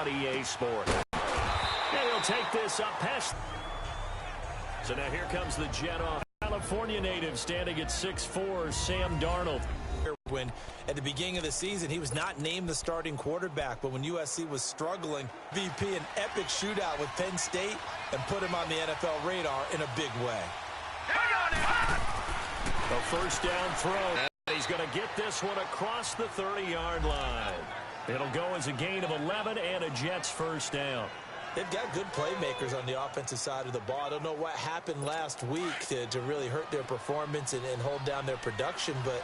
on EA Sports. And he'll take this up past. So now here comes the jet off. California native standing at 6'4", Sam Darnold. When at the beginning of the season, he was not named the starting quarterback, but when USC was struggling, VP an epic shootout with Penn State and put him on the NFL radar in a big way. A first down throw. He's going to get this one across the 30-yard line. It'll go as a gain of 11 and a Jets first down. They've got good playmakers on the offensive side of the ball. I don't know what happened last week to really hurt their performance and hold down their production, but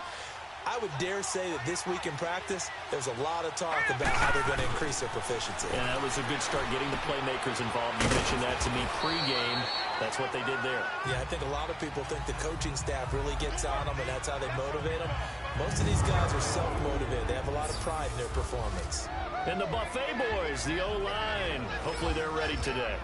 I would dare say that this week in practice, there's a lot of talk about how they're going to increase their proficiency. Yeah, that was a good start getting the playmakers involved. You mentioned that to me pregame. That's what they did there. Yeah, I think a lot of people think the coaching staff really gets on them, and that's how they motivate them. Most of these guys are self-motivated. They have a lot of pride in their performance. And the Buffet boys, the O-line. Hopefully they're ready today.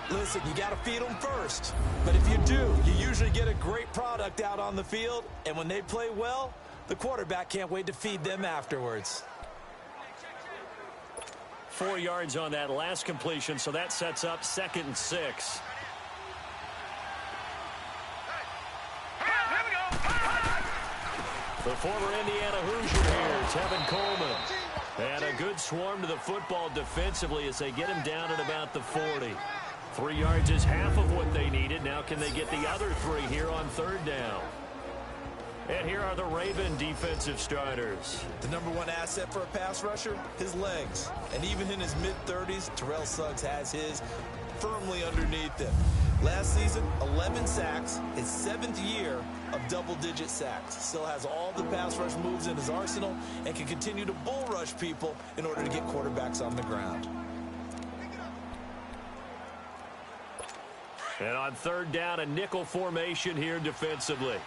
Listen, you got to feed them first. But if you do, you usually get a great product out on the field. And when they play well, the quarterback can't wait to feed them afterwards. 4 yards on that last completion, so that sets up 2nd and 6. The former Indiana Hoosier here, Tevin Coleman. And a good swarm to the football defensively as they get him down at about the 40. 3 yards is half of what they needed. Now can they get the other 3 here on 3rd down? And here are the Raven defensive starters. The #1 asset for a pass rusher, his legs. And even in his mid-30s, Terrell Suggs has his firmly underneath him. Last season, 11 sacks, his 7th year of double-digit sacks. Still has all the pass rush moves in his arsenal and can continue to bull rush people in order to get quarterbacks on the ground. And on 3rd down, a nickel formation here defensively.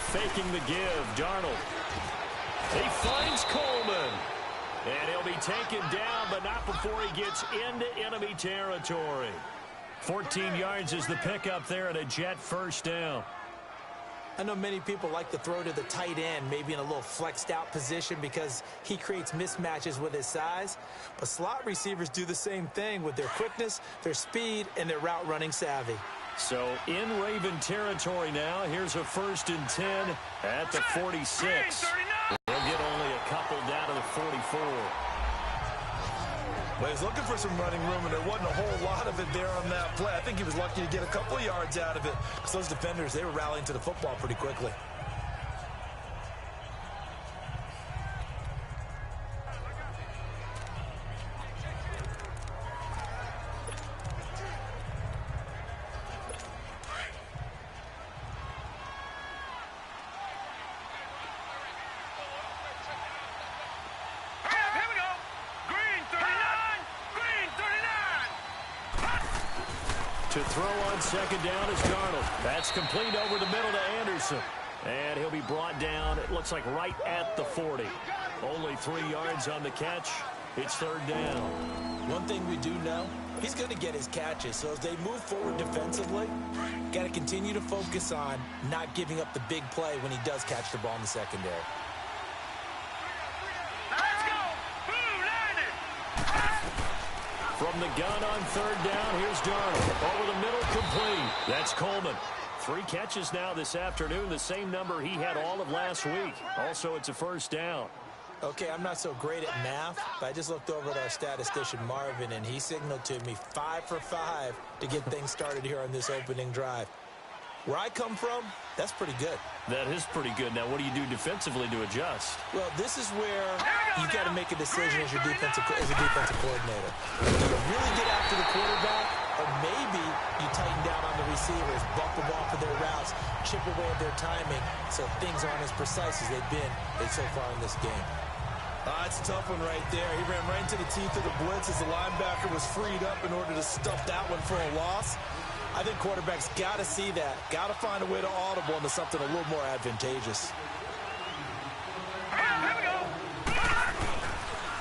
Faking the give, Darnold. He finds Coleman. And he'll be taken down, but not before he gets into enemy territory. 14 yards is the pickup there and a Jet first down. I know many people like to throw to the tight end, maybe in a little flexed out position because he creates mismatches with his size. But slot receivers do the same thing with their quickness, their speed, and their route running savvy. So in Raven territory now, here's a 1st and 10 at the 46. They'll get only a couple down to the 44. Well, he's looking for some running room, and there wasn't a whole lot of it there on that play. I think he was lucky to get a couple yards out of it because those defenders, they were rallying to the football pretty quickly. To throw on 2nd down is Darnold. That's complete over the middle to Anderson. And he'll be brought down, it looks like right at the 40. Only 3 yards on the catch. It's 3rd down. One thing we do know, he's going to get his catches. So as they move forward defensively, got to continue to focus on not giving up the big play when he does catch the ball in the secondary. From the gun on 3rd down, here's Darnold. Over the middle, complete. That's Coleman. 3 catches now this afternoon, the same number he had all of last week. Also, it's a first down. Okay, I'm not so great at math, but I just looked over at our statistician, Marvin, and he signaled to me 5 for 5 to get things started here on this opening drive. Where I come from, that's pretty good. That is pretty good. Now, what do you do defensively to adjust? Well, this is where you got to make a decision as a defensive coordinator. Do you really get after the quarterback, or maybe you tighten down on the receivers, bump them off of their routes, chip away at their timing, so things aren't as precise as they've been so far in this game. That's a tough one right there. He ran right into the teeth of the blitz as the linebacker was freed up in order to stuff that one for a loss. I think quarterbacks got to see that. Got to find a way to audible into something a little more advantageous.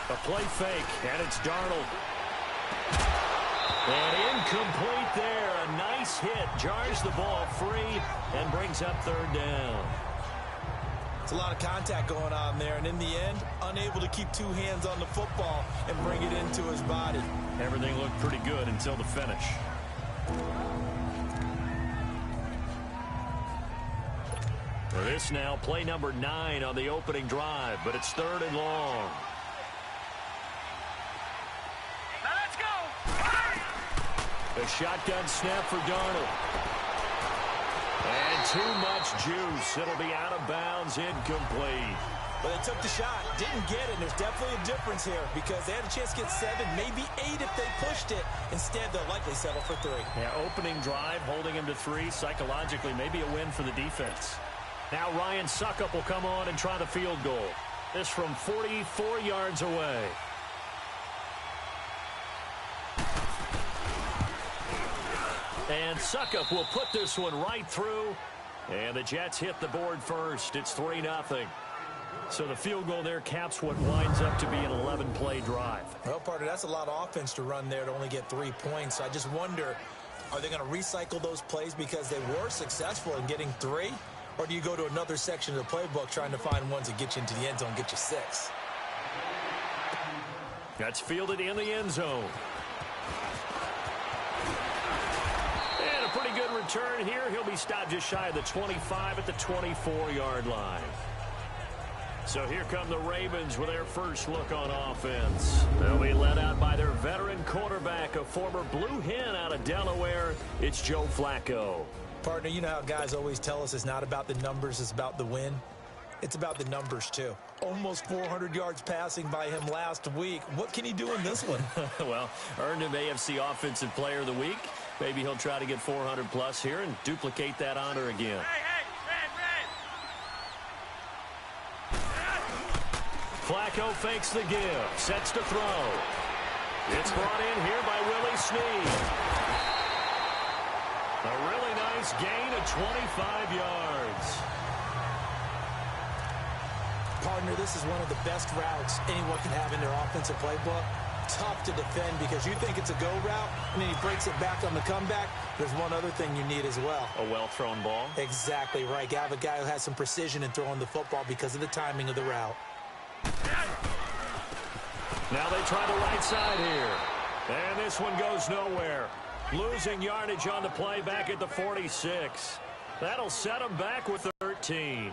A play fake, and it's Darnold. And incomplete there. A nice hit. Jars the ball free and brings brings up third down. It's a lot of contact going on there, and in the end, unable to keep two hands on the football and bring it into his body. Everything looked pretty good until the finish. For this now, play number 9 on the opening drive, but it's 3rd and long. Now let's go! A shotgun snap for Darnold. And too much juice. It'll be out of bounds, incomplete. But they took the shot, didn't get it. There's definitely a difference here because they had a chance to get 7, maybe 8 if they pushed it. Instead, they'll likely settle for 3. Yeah, opening drive, holding him to 3. Psychologically, maybe a win for the defense. Now Ryan Succop will come on and try the field goal. This from 44 yards away. And Succop will put this one right through. And the Jets hit the board first. It's 3-0. So the field goal there caps what winds up to be an 11-play drive. Well, partner, that's a lot of offense to run there to only get 3 points. I just wonder, are they going to recycle those plays because they were successful in getting 3? Or do you go to another section of the playbook trying to find ones that get you into the end zone, get you 6? That's fielded in the end zone. And a pretty good return here. He'll be stopped just shy of the 25 at the 24-yard line. So here come the Ravens with their first look on offense. They'll be led out by their veteran quarterback, a former Blue Hen out of Delaware. It's Joe Flacco. Partner, you know how guys always tell us it's not about the numbers, it's about the win. It's about the numbers, too. Almost 400 yards passing by him last week. What can he do in this one? Well, earned him AFC Offensive Player of the Week. Maybe he'll try to get 400-plus here and duplicate that honor again. Flacco fakes the give, sets to throw. It's brought in here by Willie Snead. A really nice gain of 25 yards. Partner, this is one of the best routes anyone can have in their offensive playbook. Tough to defend because you think it's a go route, and then he breaks it back on the comeback. There's one other thing you need as well. A well-thrown ball? Exactly right. You have a guy who has some precision in throwing the football because of the timing of the route. Now they try the right side here. And this one goes nowhere. Losing yardage on the play back at the 46. That'll set them back with 13.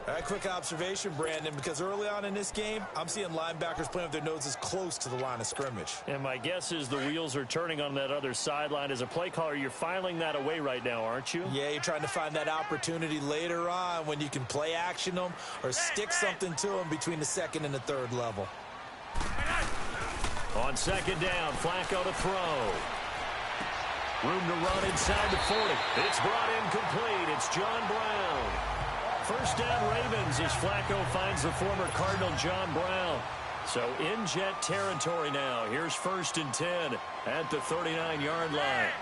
All right, quick observation, Brandon, because early on in this game, I'm seeing linebackers playing with their noses close to the line of scrimmage. And my guess is the wheels are turning on that other sideline. As a play caller, you're filing that away right now, aren't you? Yeah, you're trying to find that opportunity later on when you can play action them or stick something to them between the 2nd and the 3rd level. On 2nd down, Flacco to throw. Room to run inside the 40. It's brought in complete. It's John Brown. First down Ravens as Flacco finds the former Cardinal John Brown. So in Jet territory now. Here's 1st and 10 at the 39-yard line.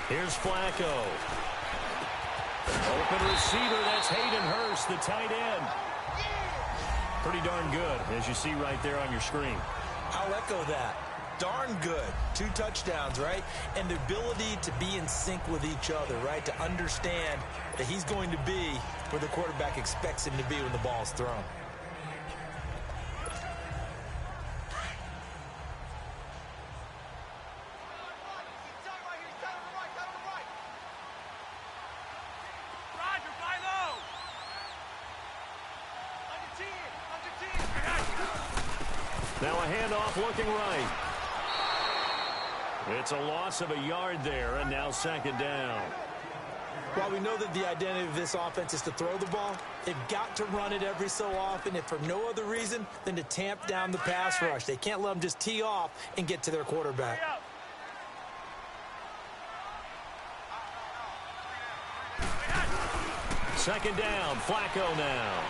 Here's Flacco. Open receiver, that's Hayden Hurst, the tight end. Pretty darn good, as you see right there on your screen. I'll echo that. Darn good. 2 touchdowns, right? And the ability to be in sync with each other, right? To understand that he's going to be where the quarterback expects him to be when the ball's thrown. Now a handoff looking right. It's a loss of a yard there, and now 2nd down. While we know that the identity of this offense is to throw the ball, they've got to run it every so often, if for no other reason than to tamp down the pass rush. They can't let them just tee off and get to their quarterback. Second down, Flacco now.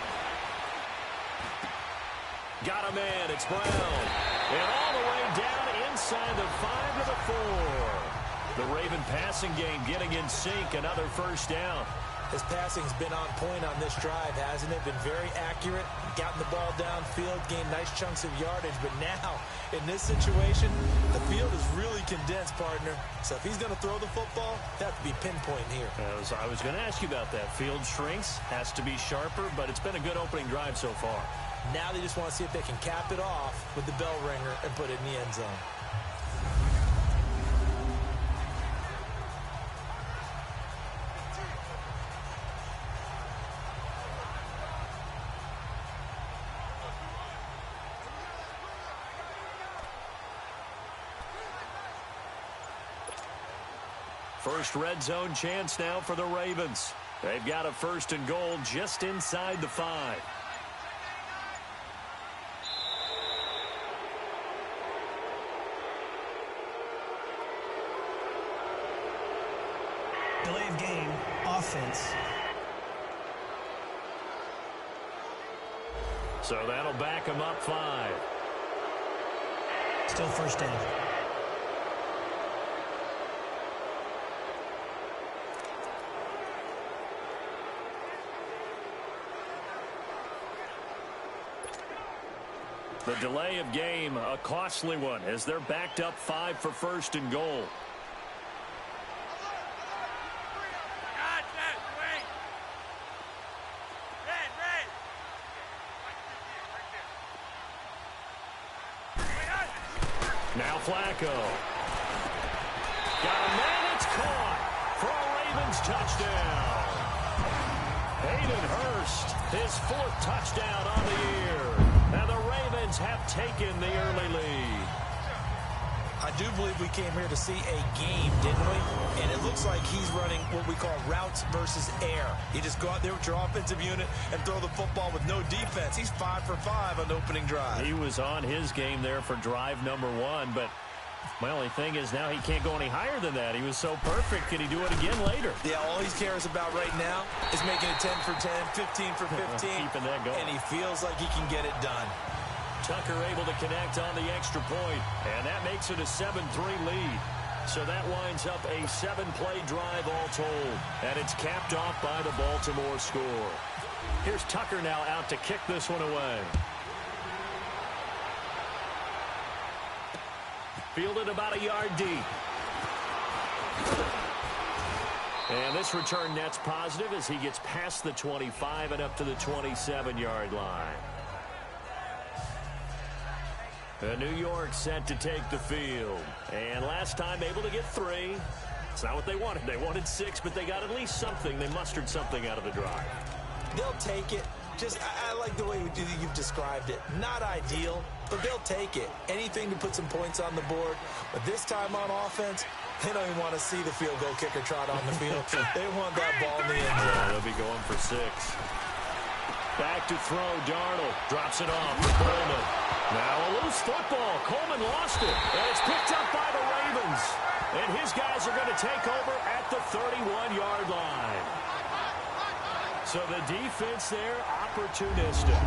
Got a man, it's Brown. And all the way down inside the 5 to the 4. The Raven passing game getting in sync, another first down. His passing's been on point on this drive, hasn't it? Been very accurate, gotten the ball downfield, gained nice chunks of yardage. But now, in this situation, the field is really condensed, partner. So if he's going to throw the football, that have to be pinpoint here. I was going to ask you about that. Field shrinks, has to be sharper, but it's been a good opening drive so far. Now they just want to see if they can cap it off with the bell ringer and put it in the end zone. First red zone chance now for the Ravens. They've got a 1st and goal just inside the 5. Delay of game, offense. So that'll back them up 5. Still first down. The delay of game, a costly one, as they're backed up 5 for 1st and goal. Now Flacco. Got a man, it's caught for a Ravens touchdown. Hayden Hurst, his 4th touchdown on the year. And the Ravens have taken the early lead. I do believe we came here to see a game, didn't we? And it looks like he's running what we call routes versus air. You just go out there with your offensive unit and throw the football with no defense. He's 5 for 5 on the opening drive. He was on his game there for drive number 1, but my only thing is now he can't go any higher than that. He was so perfect. Can he do it again later? Yeah, all he cares about right now is making it 10 for 10, 15 for 15. Keeping that going. And he feels like he can get it done. Tucker able to connect on the extra point, and that makes it a 7-3 lead. So that winds up a 7-play drive all told, and it's capped off by the Baltimore score. Here's Tucker now out to kick this one away. Fielded about a yard deep. And this return net's positive as he gets past the 25 and up to the 27-yard line. New York set to take the field. And last time able to get 3. It's not what they wanted. They wanted 6, but they got at least something. They mustered something out of the drive. They'll take it. I like the way you've described it. Not ideal, but they'll take it. Anything to put some points on the board. But this time on offense, they don't even want to see the field goal kicker trot on the field. They want that ball in the end zone. Yeah, they'll be going for 6. Back to throw. Darnold drops it off for Coleman. Now a loose football. Coleman lost it, and it's picked up by the Ravens. And his guys are going to take over at the 31-yard line. So the defense there, opportunistic.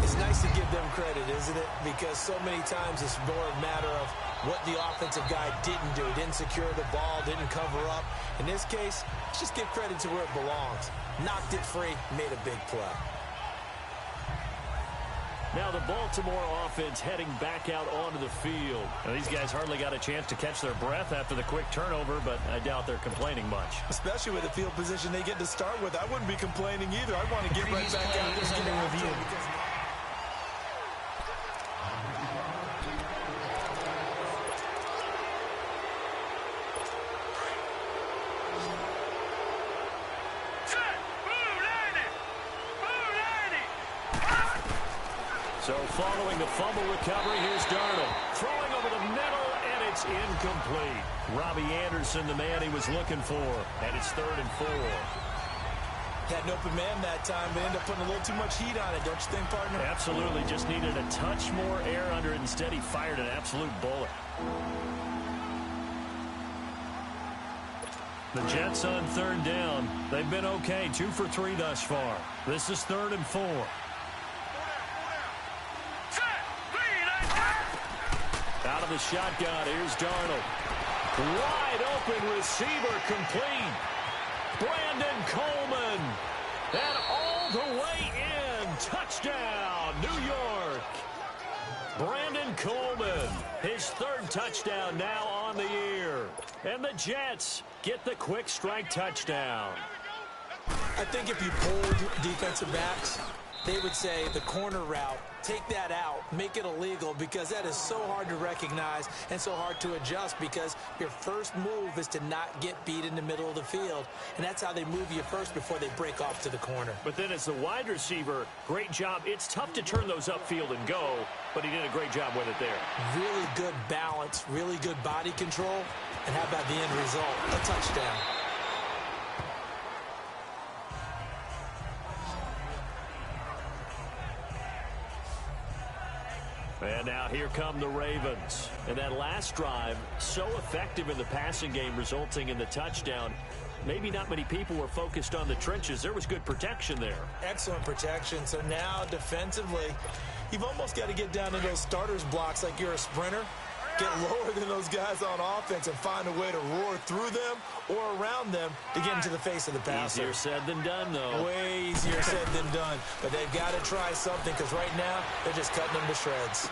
It's nice to give them credit, isn't it? Because so many times it's more a matter of what the offensive guy didn't do. Didn't secure the ball, didn't cover up. In this case, let's just give credit to where it belongs. Knocked it free, made a big play. Now the Baltimore offense heading back out onto the field. Now these guys hardly got a chance to catch their breath after the quick turnover, but I doubt they're complaining much. Especially with the field position they get to start with. I wouldn't be complaining either. I want to get right back out there and get after it. So following the fumble recovery, here's Darnold. Throwing over the middle, and it's incomplete. Robbie Anderson, the man he was looking for, and it's 3rd and 4. Had an open man that time, but ended up putting a little too much heat on it, don't you think, partner? Absolutely. Just needed a touch more air under it. Instead, he fired an absolute bullet. The Jets on 3rd down. They've been okay. 2 for 3 thus far. This is 3rd and 4. Out of the shotgun, here's Darnold. Wide open receiver, complete. Brandon Coleman. And all the way in. Touchdown, New York. Brandon Coleman, his third touchdown now on the year. And the Jets get the quick strike touchdown. I think if you polled defensive backs, they would say the corner route, take that out, make it illegal, because that is so hard to recognize and so hard to adjust, because your first move is to not get beat in the middle of the field, and that's how they move you first before they break off to the corner. But then as the wide receiver, great job. It's tough to turn those upfield and go, but he did a great job with it there. Really good balance, really good body control, and how about the end result? A touchdown. And now here come the Ravens. And that last drive, so effective in the passing game, resulting in the touchdown. Maybe not many people were focused on the trenches. There was good protection there. Excellent protection. So now defensively, you've almost got to get down to those starters blocks like you're a sprinter. Get lower than those guys on offense and find a way to roar through them or around them to get into the face of the passer. Easier said than done, though. Way easier said than done. But they've got to try something, because right now they're just cutting them to shreds.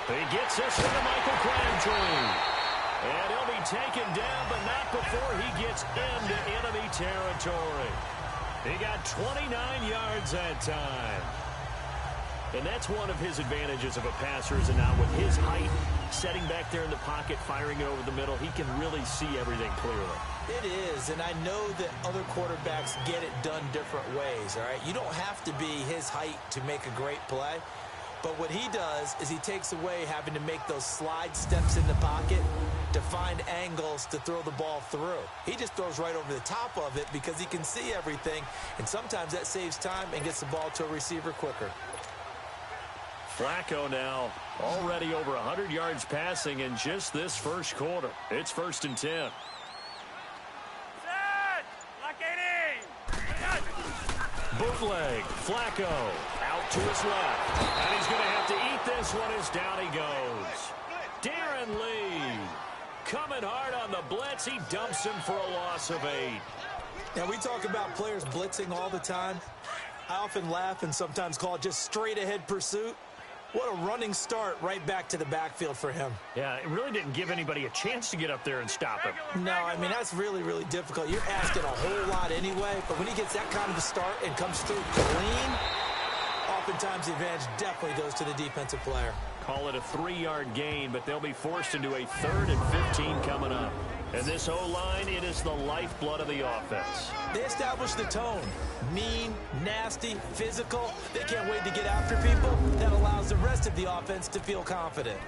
He gets this one to Michael Crabtree. And he'll be taken down, but not before he gets into enemy territory. He got 29 yards that time. And that's one of his advantages of a passer, is now with his height, setting back there in the pocket, firing it over the middle, he can really see everything clearly. It is, and I know that other quarterbacks get it done different ways, all right? You don't have to be his height to make a great play. But what he does is he takes away having to make those slide steps in the pocket to find angles to throw the ball through. He just throws right over the top of it because he can see everything, and sometimes that saves time and gets the ball to a receiver quicker. Flacco now already over 100 yards passing in just this first quarter. It's 1st and 10. Bootleg, Flacco, out to his left. And he's going to have to eat this one as down he goes. Darren Lee coming hard on the blitz. He dumps him for a loss of 8. Now, we talk about players blitzing all the time. I often laugh and sometimes call it just straight-ahead pursuit. What a running start right back to the backfield for him. Yeah, it really didn't give anybody a chance to get up there and stop him. No, I mean, that's really, really difficult. You're asking a whole lot anyway, but when he gets that kind of a start and comes through clean, oftentimes the advantage definitely goes to the defensive player. Call it a 3-yard gain, but they'll be forced into a 3rd and 15 coming up. And this O-line, it is the lifeblood of the offense. They establish the tone. Mean, nasty, physical. They can't wait to get after people. That allows the rest of the offense to feel confident.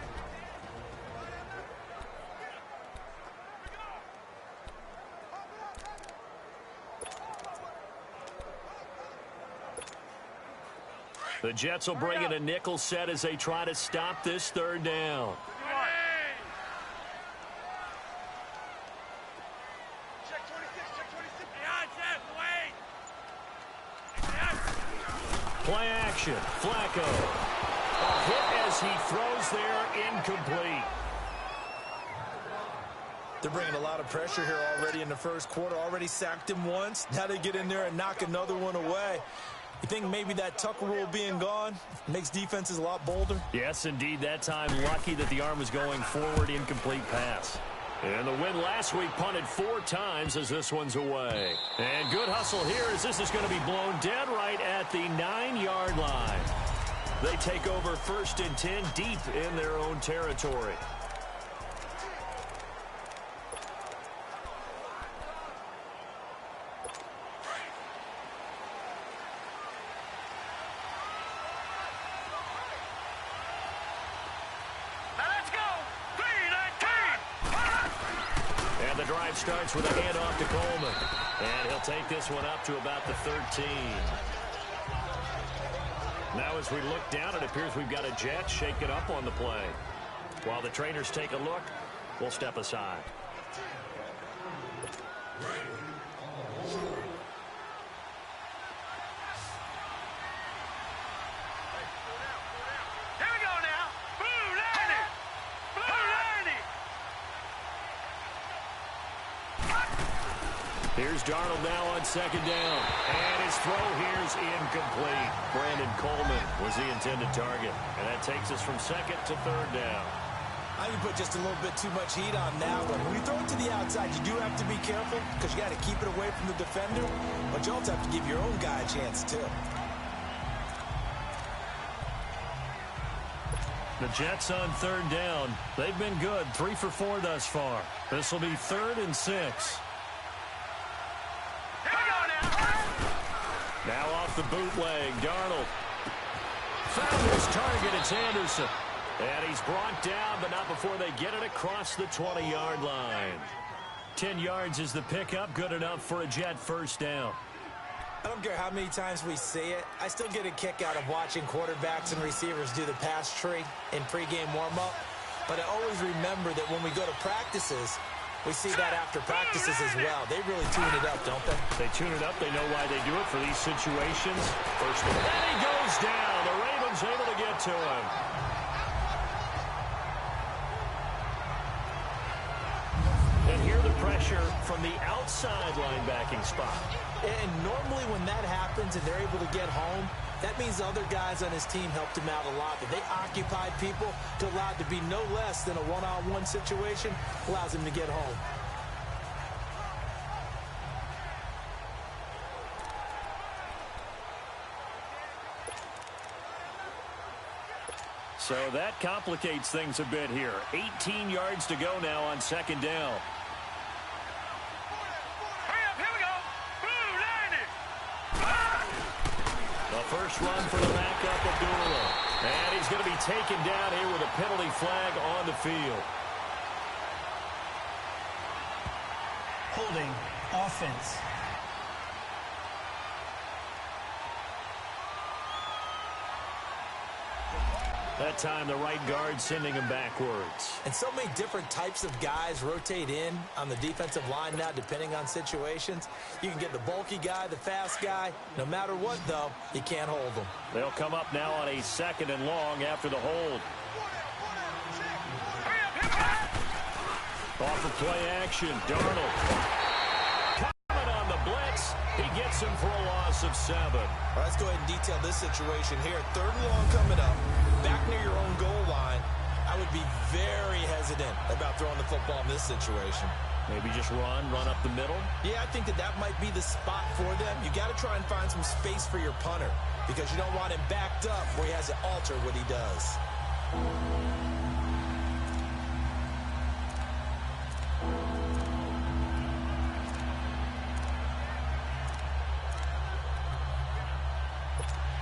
The Jets will bring in a nickel set as they try to stop this 3rd down. Play action. Flacco. A hit as he throws there, incomplete. They're bringing a lot of pressure here already in the first quarter. Already sacked him once. Now they get in there and knock another one away. You think maybe that Tucker rule being gone makes defenses a lot bolder? Yes, indeed. That time, lucky that the arm was going forward, incomplete pass. And the win last week punted 4 times as this one's away. And good hustle here as this is going to be blown dead right at the 9-yard line. They take over 1st and 10 deep in their own territory. Starts with a handoff to Coleman. And he'll take this one up to about the 13. Now as we look down, it appears we've got a Jet shaking up on the play. While the trainers take a look, we'll step aside. Here's Darnold now on second down. And his throw here's incomplete. Brandon Coleman was the intended target. And that takes us from second to third down. You put just a little bit too much heat on that one. When you throw it to the outside, you do have to be careful because you got to keep it away from the defender. But you also have to give your own guy a chance, too. The Jets on third down. They've been good. 3 for 4 thus far. This will be 3rd and 6. Now off the bootleg, Darnold. Found his target, it's Anderson. And he's brought down, but not before they get it across the 20-yard line. 10 yards is the pickup, good enough for a Jet first down. I don't care how many times we see it. I still get a kick out of watching quarterbacks and receivers do the pass tree in pregame warm-up. But I always remember that when we go to practices, we see that after practices as well. They really tune it up, don't they? They tune it up. They know why they do it for these situations. First and he goes down. The Ravens able to get to him. And here the pressure from the outside linebacking spot. And normally when that happens and they're able to get home, that means other guys on his team helped him out a lot. That they occupied people to allow it to be no less than a one-on-one situation, allows him to get home. So that complicates things a bit here. 18 yards to go now on second down. First run for the backup, Abdullah. And he's going to be taken down here with a penalty flag on the field. Holding offense. That time the right guard sending him backwards. And so many different types of guys rotate in on the defensive line now depending on situations. You can get the bulky guy, the fast guy. No matter what, though, you can't hold them. They'll come up now on a 2nd and long after the hold. Off of play action, Darnold. Coming on the blitz. He gets him for a loss of 7. All right, let's go ahead and detail this situation here. 3rd and long coming up. Back near your own goal line, I would be very hesitant about throwing the football in this situation. Maybe just run up the middle? Yeah, I think that might be the spot for them. You got to try and find some space for your punter because you don't want him backed up where he has to alter what he does.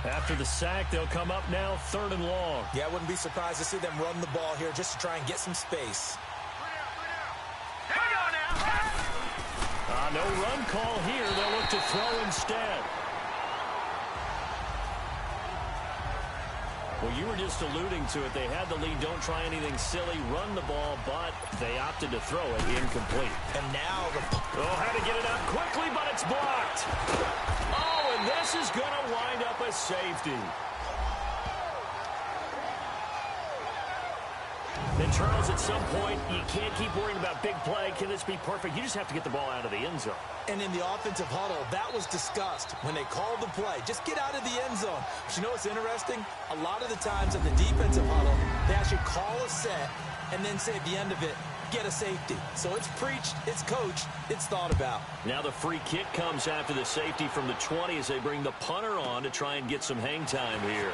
After the sack, they'll come up now 3rd and long. Yeah, I wouldn't be surprised to see them run the ball here just to try and get some space. No run call here. They'll look to throw instead. Well, you were just alluding to it. They had the lead. Don't try anything silly. Run the ball, but they opted to throw it incomplete. And now the... Had to get it out quickly, but it's blocked. Oh, and this is going to wind up a safety. And Charles, at some point, you can't keep worrying about big play. Can this be perfect? You just have to get the ball out of the end zone. And in the offensive huddle, that was discussed when they called the play. Just get out of the end zone. But you know what's interesting? A lot of the times in the defensive huddle, they actually call a set and then say at the end of it, get a safety. So it's preached, it's coached, it's thought about. Now the free kick comes after the safety from the 20 as they bring the punter on to try and get some hang time here.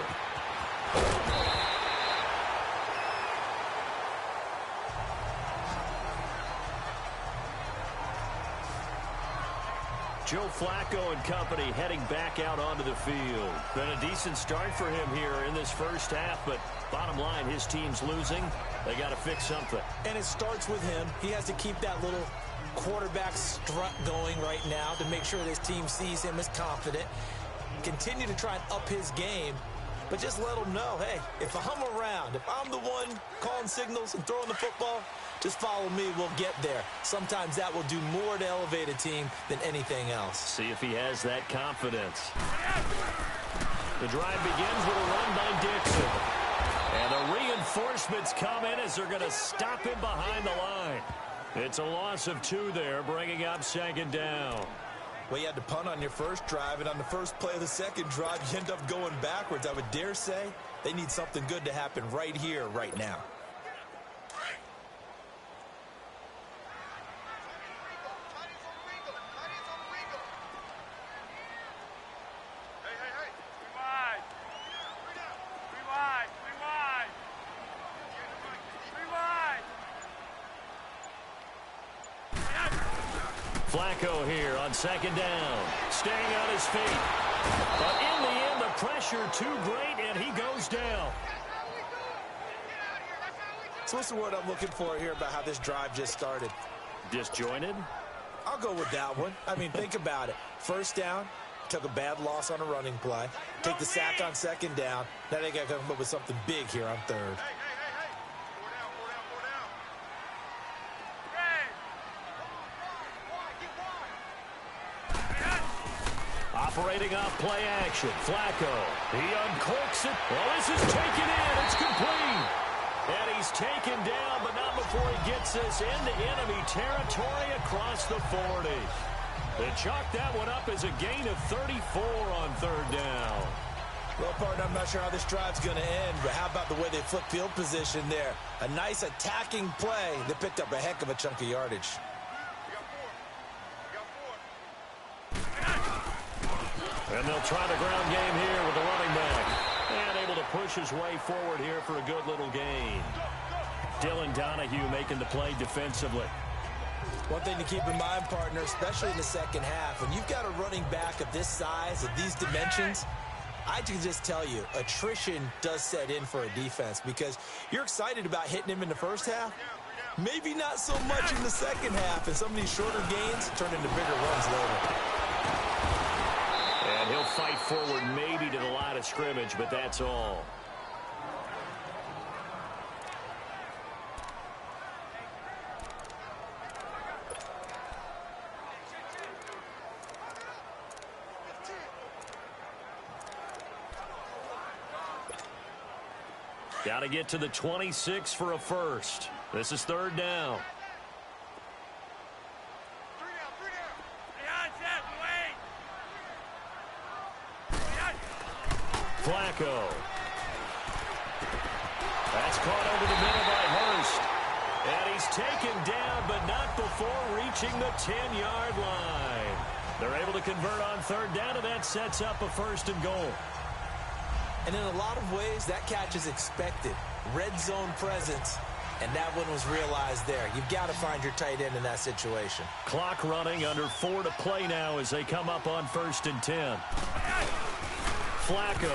Joe Flacco and company heading back out onto the field. Been a decent start for him here in this first half, but bottom line, his team's losing. They got to fix something. And it starts with him. He has to keep that little quarterback strut going right now to make sure this team sees him as confident. Continue to try and up his game, but just let him know, hey, if I'm around, if I'm the one calling signals and throwing the football, just follow me, we'll get there. Sometimes that will do more to elevate a team than anything else. See if he has that confidence. The drive begins with a run by Dixon. And the reinforcements come in as they're going to stop him behind the line. It's a loss of 2 there, bringing up second down. Well, you had to punt on your first drive, and on the first play of the second drive, you end up going backwards. I would dare say they need something good to happen right here, right now. Flacco here on second down, staying on his feet. But in the end, the pressure too great, and he goes down. So what's the word I'm looking for here about how this drive just started? Disjointed? I'll go with that one. I mean, think about it. First down, took a bad loss on a running play. Take the sack on second down. Now they got to come up with something big here on third. Operating off play action, Flacco. He uncorks it. Well, this is taken in. It's complete. And he's taken down, but not before he gets us into enemy territory across the 40. They chalk that one up as a gain of 34 on third down. Well, partner, I'm not sure how this drive's going to end, but how about the way they flip field position there? A nice attacking play that picked up a heck of a chunk of yardage. And they'll try the ground game here with the running back. And able to push his way forward here for a good little gain. Dylan Donahue making the play defensively. One thing to keep in mind, partner, especially in the second half, when you've got a running back of this size, of these dimensions, I can just tell you, attrition does set in for a defense because you're excited about hitting him in the first half. Maybe not so much in the second half, and some of these shorter gains turn into bigger runs later. And he'll fight forward maybe to the line of scrimmage, but that's all. Got to get to the 26 for a first. This is third down. Flacco. That's caught over the middle by Hurst. And he's taken down, but not before reaching the 10-yard line. They're able to convert on third down, and that sets up a first and goal. And in a lot of ways, that catch is expected. Red zone presence, and that one was realized there. You've got to find your tight end in that situation. Clock running, under 4 to play now as they come up on 1st and 10. Flacco.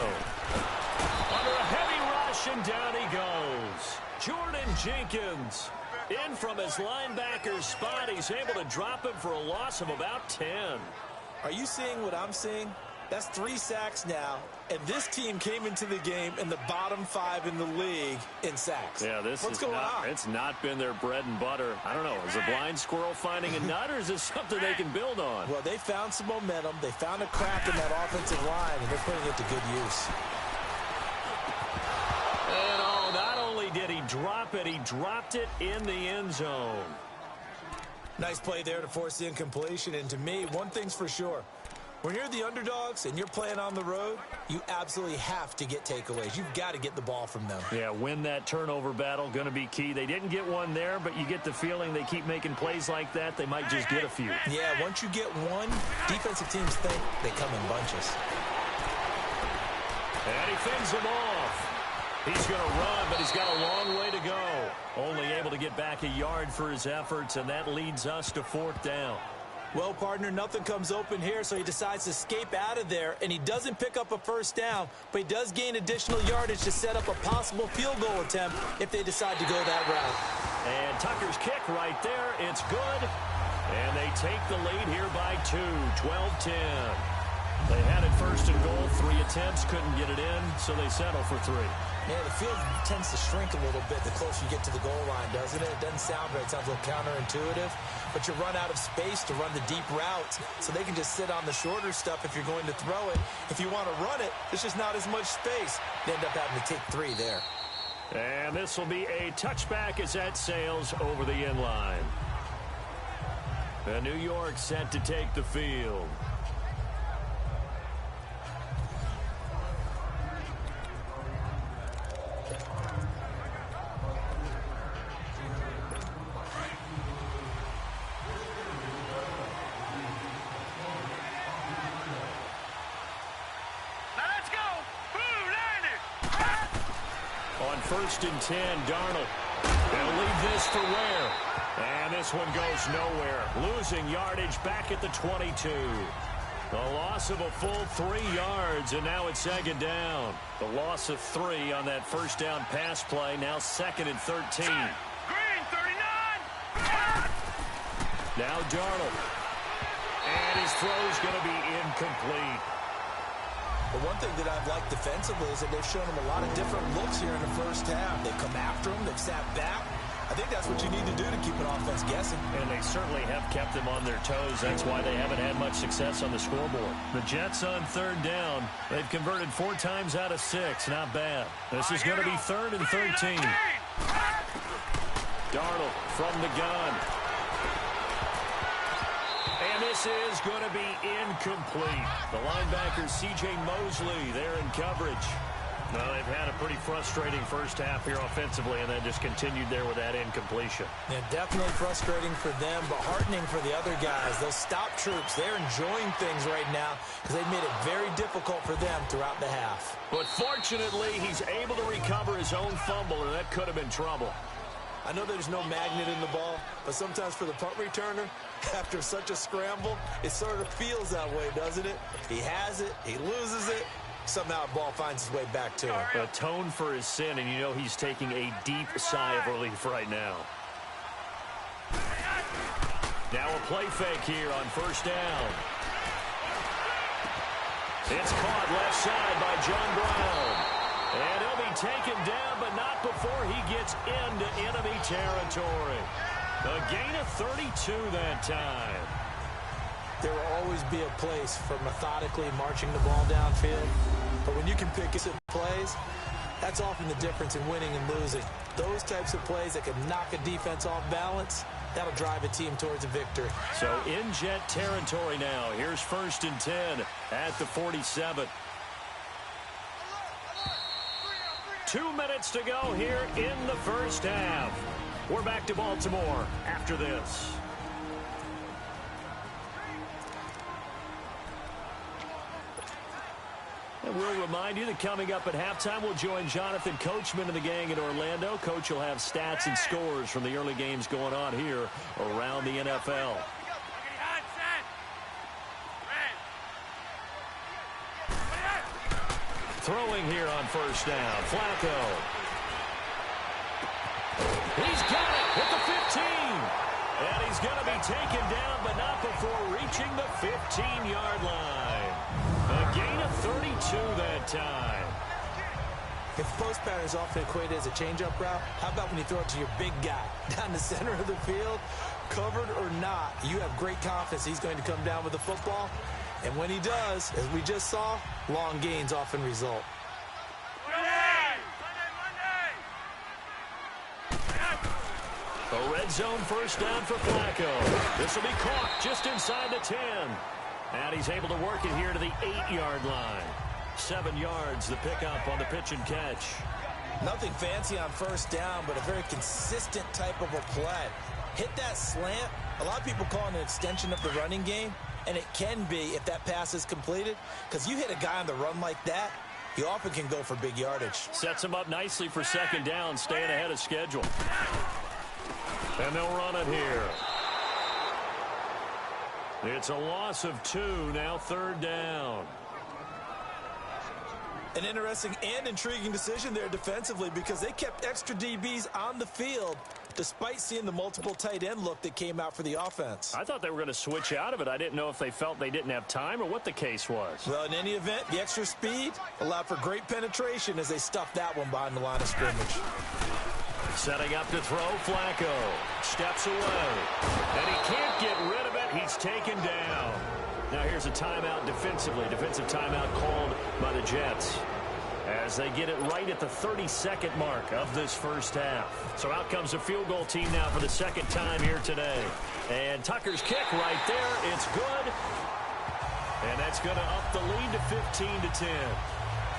Under a heavy rush, and down he goes. Jordan Jenkins. In from his linebacker's spot. He's able to drop him for a loss of about 10. Are you seeing what I'm seeing? That's 3 sacks now, and this team came into the game in the bottom 5 in the league in sacks. Yeah, What's going on? It's not been their bread and butter. I don't know. Is a blind squirrel finding a nut, or is this something they can build on? Well, they found some momentum. They found a crack in that offensive line, and they're putting it to good use. And not only did he drop it, he dropped it in the end zone. Nice play there to force the incompletion, and to me, one thing's for sure. When you're the underdogs and you're playing on the road, you absolutely have to get takeaways. You've got to get the ball from them. Yeah, win that turnover battle, going to be key. They didn't get one there, but you get the feeling they keep making plays like that, they might just get a few. Yeah, once you get one, defensive teams think they come in bunches. And he fends him off. He's going to run, but he's got a long way to go. Only able to get back a yard for his efforts, and that leads us to 4th down. Well, partner, nothing comes open here, so he decides to escape out of there, and he doesn't pick up a first down, but he does gain additional yardage to set up a possible field goal attempt if they decide to go that route. And Tucker's kick right there. It's good. And they take the lead here by 2, 12-10. They had it first and goal, 3 attempts, couldn't get it in, so they settle for 3. Yeah, the field tends to shrink a little bit the closer you get to the goal line, doesn't it? It doesn't sound right. It sounds a little counterintuitive. But you run out of space to run the deep routes, so they can just sit on the shorter stuff if you're going to throw it. If you want to run it, there's just not as much space. You end up having to take 3 there. And this will be a touchback as that sails over the end line. And New York set to take the field. On 1st and 10, Darnold. They'll leave this for Ware. And this one goes nowhere. Losing yardage back at the 22. The loss of a full 3 yards, and now it's 2nd down. The loss of 3 on that first down pass play, now 2nd and 13. Green, 39! Now Darnold. And his throw's going to be incomplete. The one thing that I've liked defensively is that they've shown him a lot of different looks here in the first half. They've come after him. They've sat back. I think that's what you need to do to keep an offense guessing. And they certainly have kept them on their toes. That's why they haven't had much success on the scoreboard. The Jets on 3rd down. They've converted 4 times out of 6. Not bad. This is going to be 3rd and 13. Darnold from the gun. And this is going to be incomplete. The linebacker, C.J. Mosley, there in coverage. Well, they've had a pretty frustrating first half here offensively, and then just continued there with that incompletion. Yeah, definitely frustrating for them, but heartening for the other guys. Those stop troops, they're enjoying things right now because they've made it very difficult for them throughout the half. But fortunately, he's able to recover his own fumble, and that could have been trouble. I know there's no magnet in the ball, but sometimes for the punt returner, after such a scramble, it sort of feels that way, doesn't it? He has it, he loses it, somehow the ball finds its way back to him. Atone for his sin, and you know he's taking a deep sigh of relief right now. Now a play fake here on 1st down. It's caught left side by John Brown. And he'll be taken down, but not before he gets into enemy territory. A gain of 32 that time. There will always be a place for methodically marching the ball downfield. But when you can pick up plays, that's often the difference in winning and losing. Those types of plays that can knock a defense off balance, that'll drive a team towards a victory. So in Jet territory now. Here's 1st and 10 at the 47. 2 minutes to go here in the first half. We're back to Baltimore after this. And we'll remind you that coming up at halftime, we'll join Jonathan Coachman and the gang in Orlando. Coach will have stats and scores from the early games going on here around the NFL. Throwing here on 1st down, Flacco. He's got it at the 15. And he's going to be taken down, but not before reaching the 15-yard line. A gain of 32 that time. If post pattern is often equated as a change-up route, how about when you throw it to your big guy down the center of the field? Covered or not, you have great confidence he's going to come down with the football. And when he does, as we just saw, long gains often result. A red zone 1st down for Flacco. This will be caught just inside the 10. And he's able to work it here to the 8-yard line. 7 yards, the pickup on the pitch and catch. Nothing fancy on 1st down, but a very consistent type of a play. Hit that slant. A lot of people call it an extension of the running game, and it can be if that pass is completed, because you hit a guy on the run like that, he often can go for big yardage. Sets him up nicely for 2nd down, staying ahead of schedule. And they'll run it here. It's a loss of 2, now 3rd down. An interesting and intriguing decision there defensively because they kept extra DBs on the field despite seeing the multiple tight end look that came out for the offense. I thought they were going to switch out of it. I didn't know if they felt they didn't have time or what the case was. Well, in any event, the extra speed allowed for great penetration as they stuffed that one behind the line of scrimmage. Setting up to throw, Flacco. Steps away. And he can't get rid of it. He's taken down. Now here's a timeout defensively. Defensive timeout called by the Jets as they get it right at the 32nd mark of this first half. So out comes the field goal team now for the 2nd time here today. And Tucker's kick right there. It's good. And that's going to up the lead to 15-10.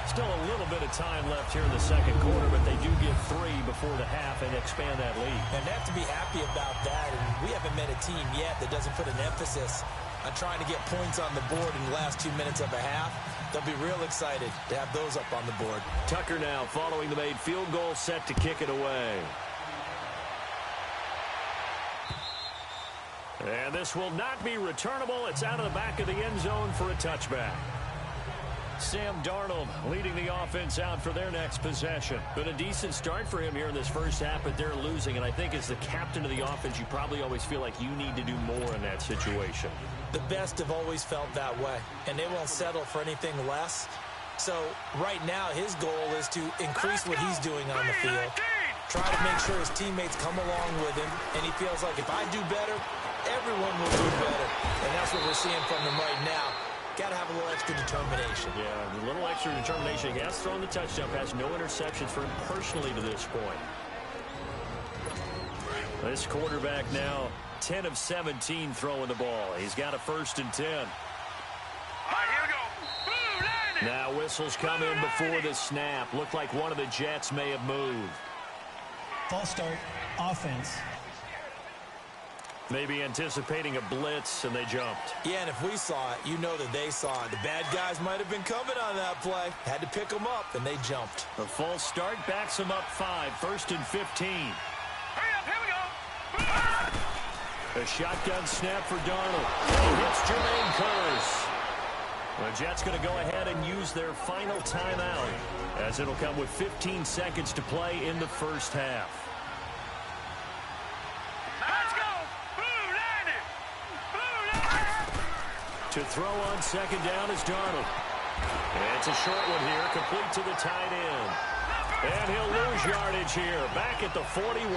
Still a little bit of time left here in the second quarter, but they do get 3 before the half and expand that lead. And they have to be happy about that. And we haven't met a team yet that doesn't put an emphasis on trying to get points on the board in the last 2 minutes of a half. They'll be real excited to have those up on the board. Tucker now following the made field goal, set to kick it away. And this will not be returnable. It's out of the back of the end zone for a touchback. Sam Darnold leading the offense out for their next possession. Been a decent start for him here in this first half, but they're losing. And I think as the captain of the offense, you probably always feel like you need to do more in that situation. The best have always felt that way, and they won't settle for anything less. So right now, his goal is to increase what he's doing on the field, try to make sure his teammates come along with him, and he feels like if I do better, everyone will do better. And that's what we're seeing from him right now. Got to have a little extra determination. Yeah, a little extra determination. He has thrown the touchdown pass. No interceptions for him personally to this point. This quarterback now 10 of 17 throwing the ball. He's got a 1st and 10. All right, here we go. Boom, now whistles come in before the snap. Looked like one of the Jets may have moved. False start, offense. Maybe anticipating a blitz, and they jumped. Yeah, and if we saw it, you know that they saw it. The bad guys might have been coming on that play. Had to pick them up, and they jumped. A false start backs them up 5, 1st and 15. hurry up, here we go. A shotgun snap for Darnold. He hits Jermaine Kearse. The Jets going to go ahead and use their final timeout, as it'll come with 15 seconds to play in the first half. Let's go. Boom, landed. Boom, landed. To throw on second down is Darnold. And it's a short one here, complete to the tight end. And he'll lose yardage here, back at the 41.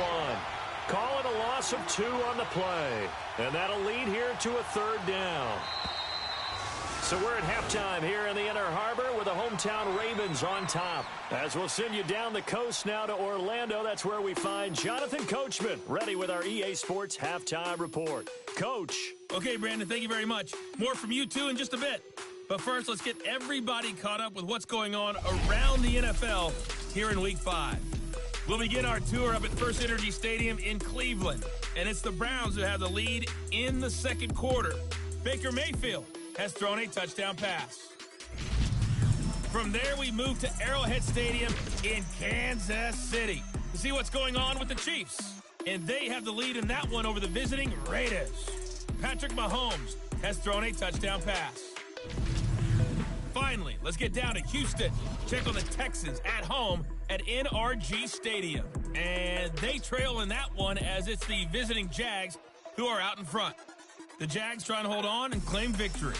Call it a loss of 2 on the play. And that'll lead here to a 3rd down. So we're at halftime here in the Inner Harbor with the hometown Ravens on top. As we'll send you down the coast now to Orlando, that's where we find Jonathan Coachman, ready with our EA Sports Halftime Report. Coach. Okay, Brandon, thank you very much. More from you two in just a bit. But first, let's get everybody caught up with what's going on around the NFL here in Week 5. We'll begin our tour up at First Energy Stadium in Cleveland. And it's the Browns who have the lead in the second quarter. Baker Mayfield has thrown a touchdown pass. From there, we move to Arrowhead Stadium in Kansas City to see what's going on with the Chiefs. And they have the lead in that one over the visiting Raiders. Patrick Mahomes has thrown a touchdown pass. Finally, let's get down to Houston. Check on the Texans at home at NRG Stadium. And they trail in that one as it's the visiting Jags who are out in front. The Jags trying to hold on and claim victory.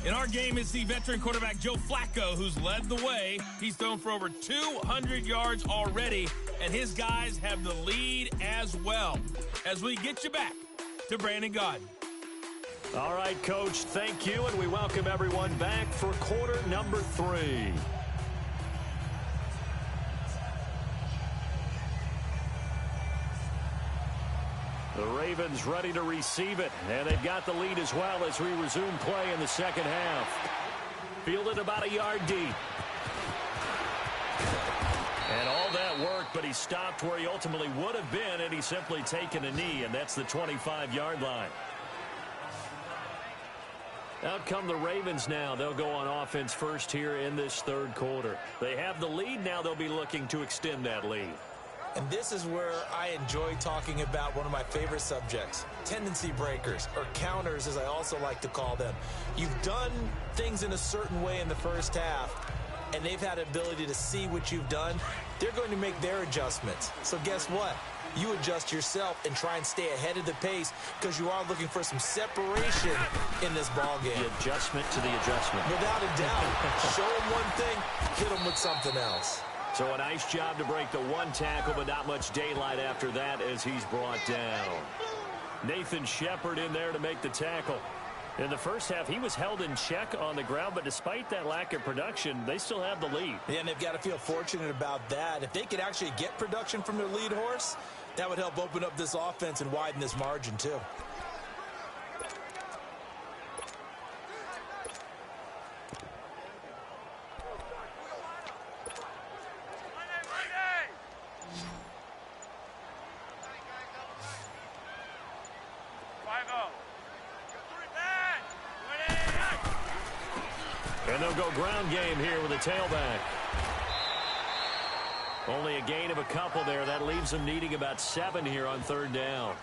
In our game, it's the veteran quarterback Joe Flacco who's led the way. He's thrown for over 200 yards already, and his guys have the lead as well. As we get you back to Brandon Gaudin. All right, Coach, thank you, and we welcome everyone back for quarter number 3. The Ravens ready to receive it, and they've got the lead as well as we resume play in the second half. Fielded about a yard deep. And all that work, but he stopped where he ultimately would have been, and he's simply taken a knee, and that's the 25-yard line. Out come the Ravens now. They'll go on offense first here in this third quarter. They have the lead now. They'll be looking to extend that lead. And this is where I enjoy talking about one of my favorite subjects, tendency breakers, or counters as I also like to call them. You've done things in a certain way in the first half, and they've had the ability to see what you've done. They're going to make their adjustments. So guess what? You adjust yourself and try and stay ahead of the pace because you are looking for some separation in this ball game. The adjustment to the adjustment. Without a doubt. Show them one thing, hit them with something else. So a nice job to break the one tackle, but not much daylight after that as he's brought down. Nathan Shepard in there to make the tackle. In the first half, he was held in check on the ground, but despite that lack of production, they still have the lead. Yeah, and they've got to feel fortunate about that. If they could actually get production from their lead horse, That would help open up this offense and widen this margin, too. And they'll go ground game here with a tailback. Only a gain of a couple there. That leaves them needing about 7 here on 3rd down.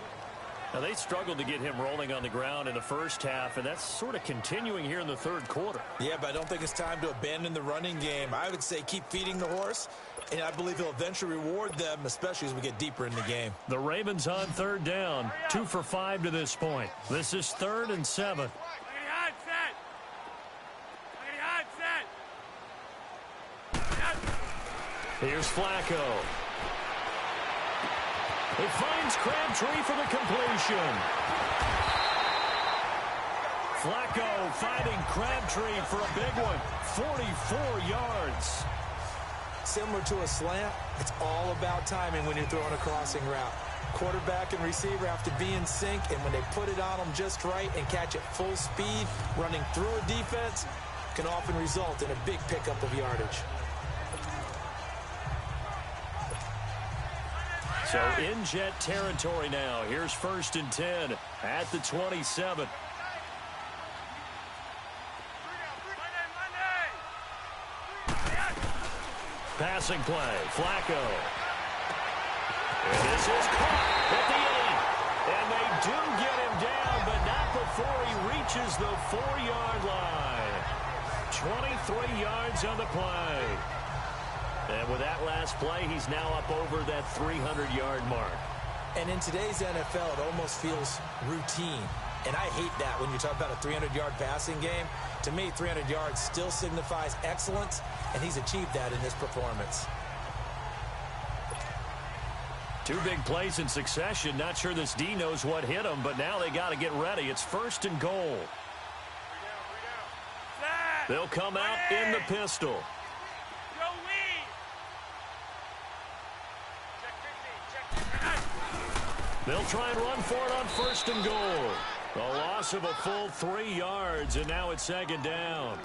Now, they struggled to get him rolling on the ground in the first half, and that's sort of continuing here in the 3rd quarter. Yeah, but I don't think it's time to abandon the running game. I would say keep feeding the horse, and I believe he'll eventually reward them, especially as we get deeper in the game. The Ravens on 3rd down, 2 for 5 to this point. This is 3rd and 7. Here's Flacco. He finds Crabtree for the completion. Flacco finding Crabtree for a big one. 44 yards. Similar to a slant, it's all about timing when you're throwing a crossing route. Quarterback and receiver have to be in sync, and when they put it on them just right and catch it full speed, running through a defense can often result in a big pickup of yardage. So in Jet territory now. Here's 1st and 10 at the 27. Passing play, Flacco. And this is caught at the 8. And they do get him down, but not before he reaches the 4-yard line. 23 yards on the play. And with that last play, he's now up over that 300-yard mark. And in today's NFL, it almost feels routine. And I hate that when you talk about a 300-yard passing game. To me, 300 yards still signifies excellence, and he's achieved that in this performance. 2 big plays in succession. Not sure this D knows what hit him, but now they got to get ready. It's 1st and goal. They'll come out in the pistol. They'll try and run for it on 1st and goal. A loss of a full 3 yards, and now it's 2nd down.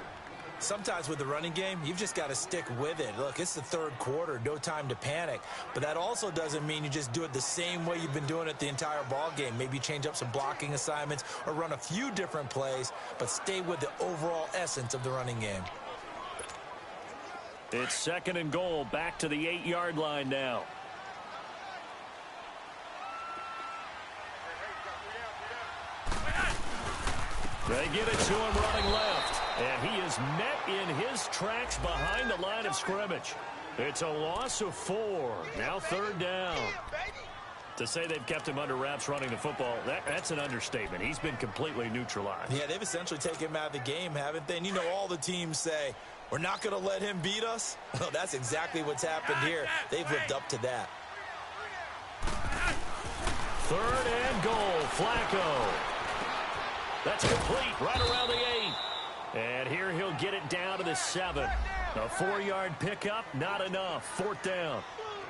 Sometimes with the running game, you've just got to stick with it. Look, it's the 3rd quarter, no time to panic. But that also doesn't mean you just do it the same way you've been doing it the entire ball game. Maybe change up some blocking assignments or run a few different plays, but stay with the overall essence of the running game. It's 2nd and goal, back to the 8-yard line now. They give it to him running left. And he is met in his tracks behind the line of scrimmage. It's a loss of 4. Now 3rd down. To say they've kept him under wraps running the football, that's an understatement. He's been completely neutralized. Yeah, they've essentially taken him out of the game, haven't they? And you know all the teams say, we're not going to let him beat us. Well, that's exactly what's happened here. They've lived up to that. 3rd and goal, Flacco. That's complete right around the 8. And here he'll get it down to the 7. A 4-yard pickup, not enough. 4th down.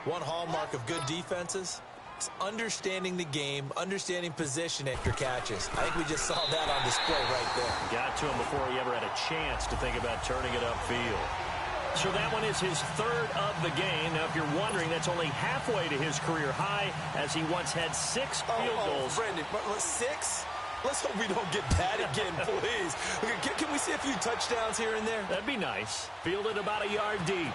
One hallmark of good defenses is understanding the game, understanding position after catches. I think we just saw that on display right there. Got to him before he ever had a chance to think about turning it upfield. So that one is his 3rd of the game. Now, if you're wondering, that's only halfway to his career high, as he once had 6 field goals. Brandon, 6? Let's hope we don't get that again, please. Can we see a few touchdowns here and there? That'd be nice. Fielded about a yard deep.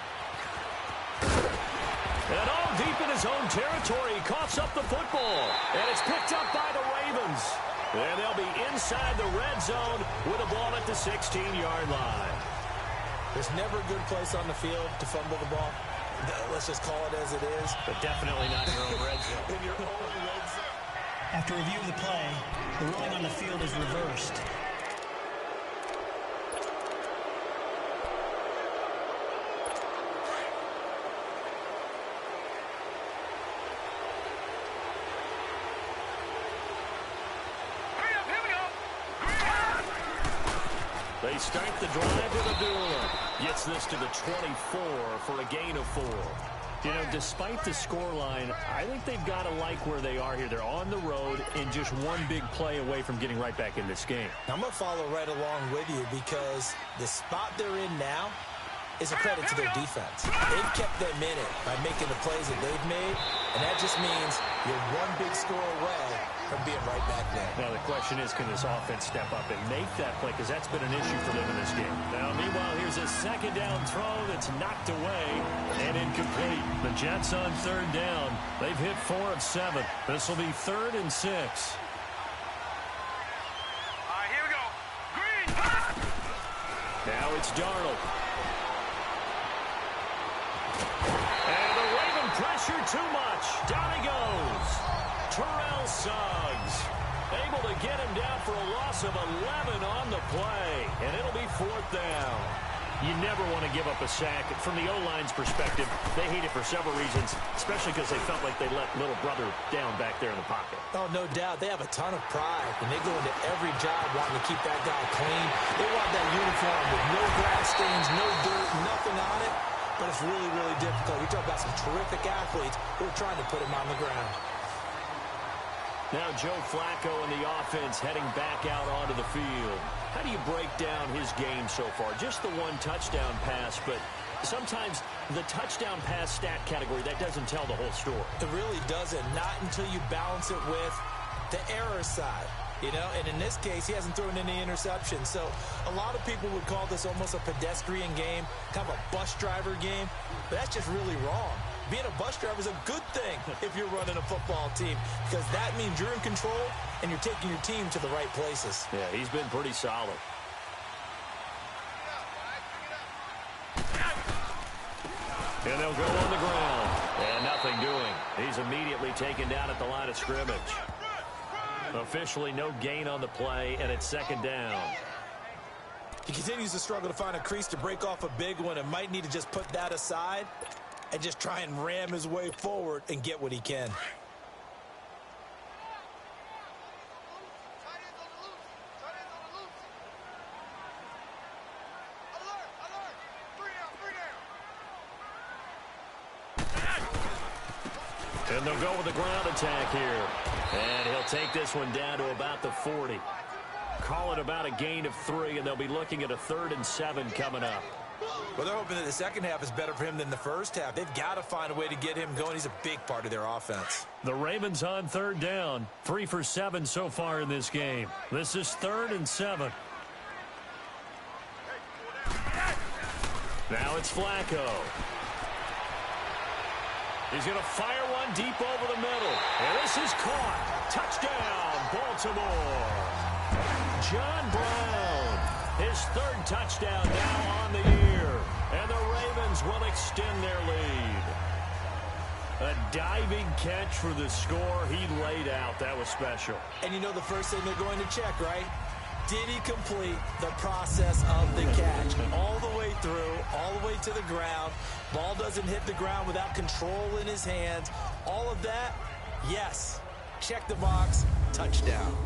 And all deep in his own territory. He coughs up the football. And it's picked up by the Ravens. And they'll be inside the red zone with a ball at the 16-yard line. There's never a good place on the field to fumble the ball. Let's just call it as it is. But definitely not in your own red zone. In your own red zone. After review of the play, the ruling on the field is reversed. They start the drive with Abdullah. Gets this to the 24 for a gain of 4. You know, despite the scoreline, I think they've got to like where they are here. They're on the road and just one big play away from getting right back in this game. I'm going to follow right along with you because the spot they're in now is a credit to their defense. They've kept them in it by making the plays that they've made, and that just means you're one big score away from being right back there. Now, the question is, can this offense step up and make that play? Because that's been an issue for them in this game. Now, meanwhile, here's a second down throw that's knocked away and incomplete. The Jets on third down. They've hit 4 of 7. This will be 3rd and 6. All right, here we go. Green. Now it's Darnold. And the Raven pressure too much. Down he goes. Terrell Suggs able to get him down for a loss of 11 on the play. And it'll be 4th down. You never want to give up a sack. From the O-line's perspective, they hate it for several reasons, especially because they felt like they let little brother down back there in the pocket. Oh, no doubt. They have a ton of pride, and they go into every job wanting to keep that guy clean. They want that uniform with no grass stains, no dirt, nothing on it. But it's really, really difficult. We talk about some terrific athletes who are trying to put him on the ground. Now Joe Flacco and the offense heading back out onto the field. How do you break down his game so far? Just the one touchdown pass, but sometimes the touchdown pass stat category, that doesn't tell the whole story. It really doesn't. Not until you balance it with the error side. You know, and in this case, he hasn't thrown any interceptions. So a lot of people would call this almost a pedestrian game, kind of a bus driver game. But that's just really wrong. Being a bus driver is a good thing if you're running a football team, because that means you're in control and you're taking your team to the right places. Yeah, he's been pretty solid. And they'll go on the ground. And nothing doing. He's immediately taken down at the line of scrimmage. Officially no gain on the play, and it's 2nd down. He continues to struggle to find a crease to break off a big one and might need to just put that aside and just try and ram his way forward and get what he can. And they'll go with the ground attack here. And he'll take this one down to about the 40. Call it about a gain of 3, and they'll be looking at a 3rd and 7 coming up. Well, they're hoping that the second half is better for him than the first half. They've got to find a way to get him going. He's a big part of their offense. The Ravens on 3rd down. 3 for 7 so far in this game. This is 3rd and 7. Now it's Flacco. He's going to fire one deep over the middle. And this is caught. Touchdown, Baltimore. John Brown, his 3rd touchdown now on the year. And the Ravens will extend their lead. A diving catch for the score he laid out. That was special. And you know the first thing they're going to check, right? Did he complete the process of the catch? All the way through, all the way to the ground. Ball doesn't hit the ground without control in his hands. All of that, yes. Check the box, touchdown.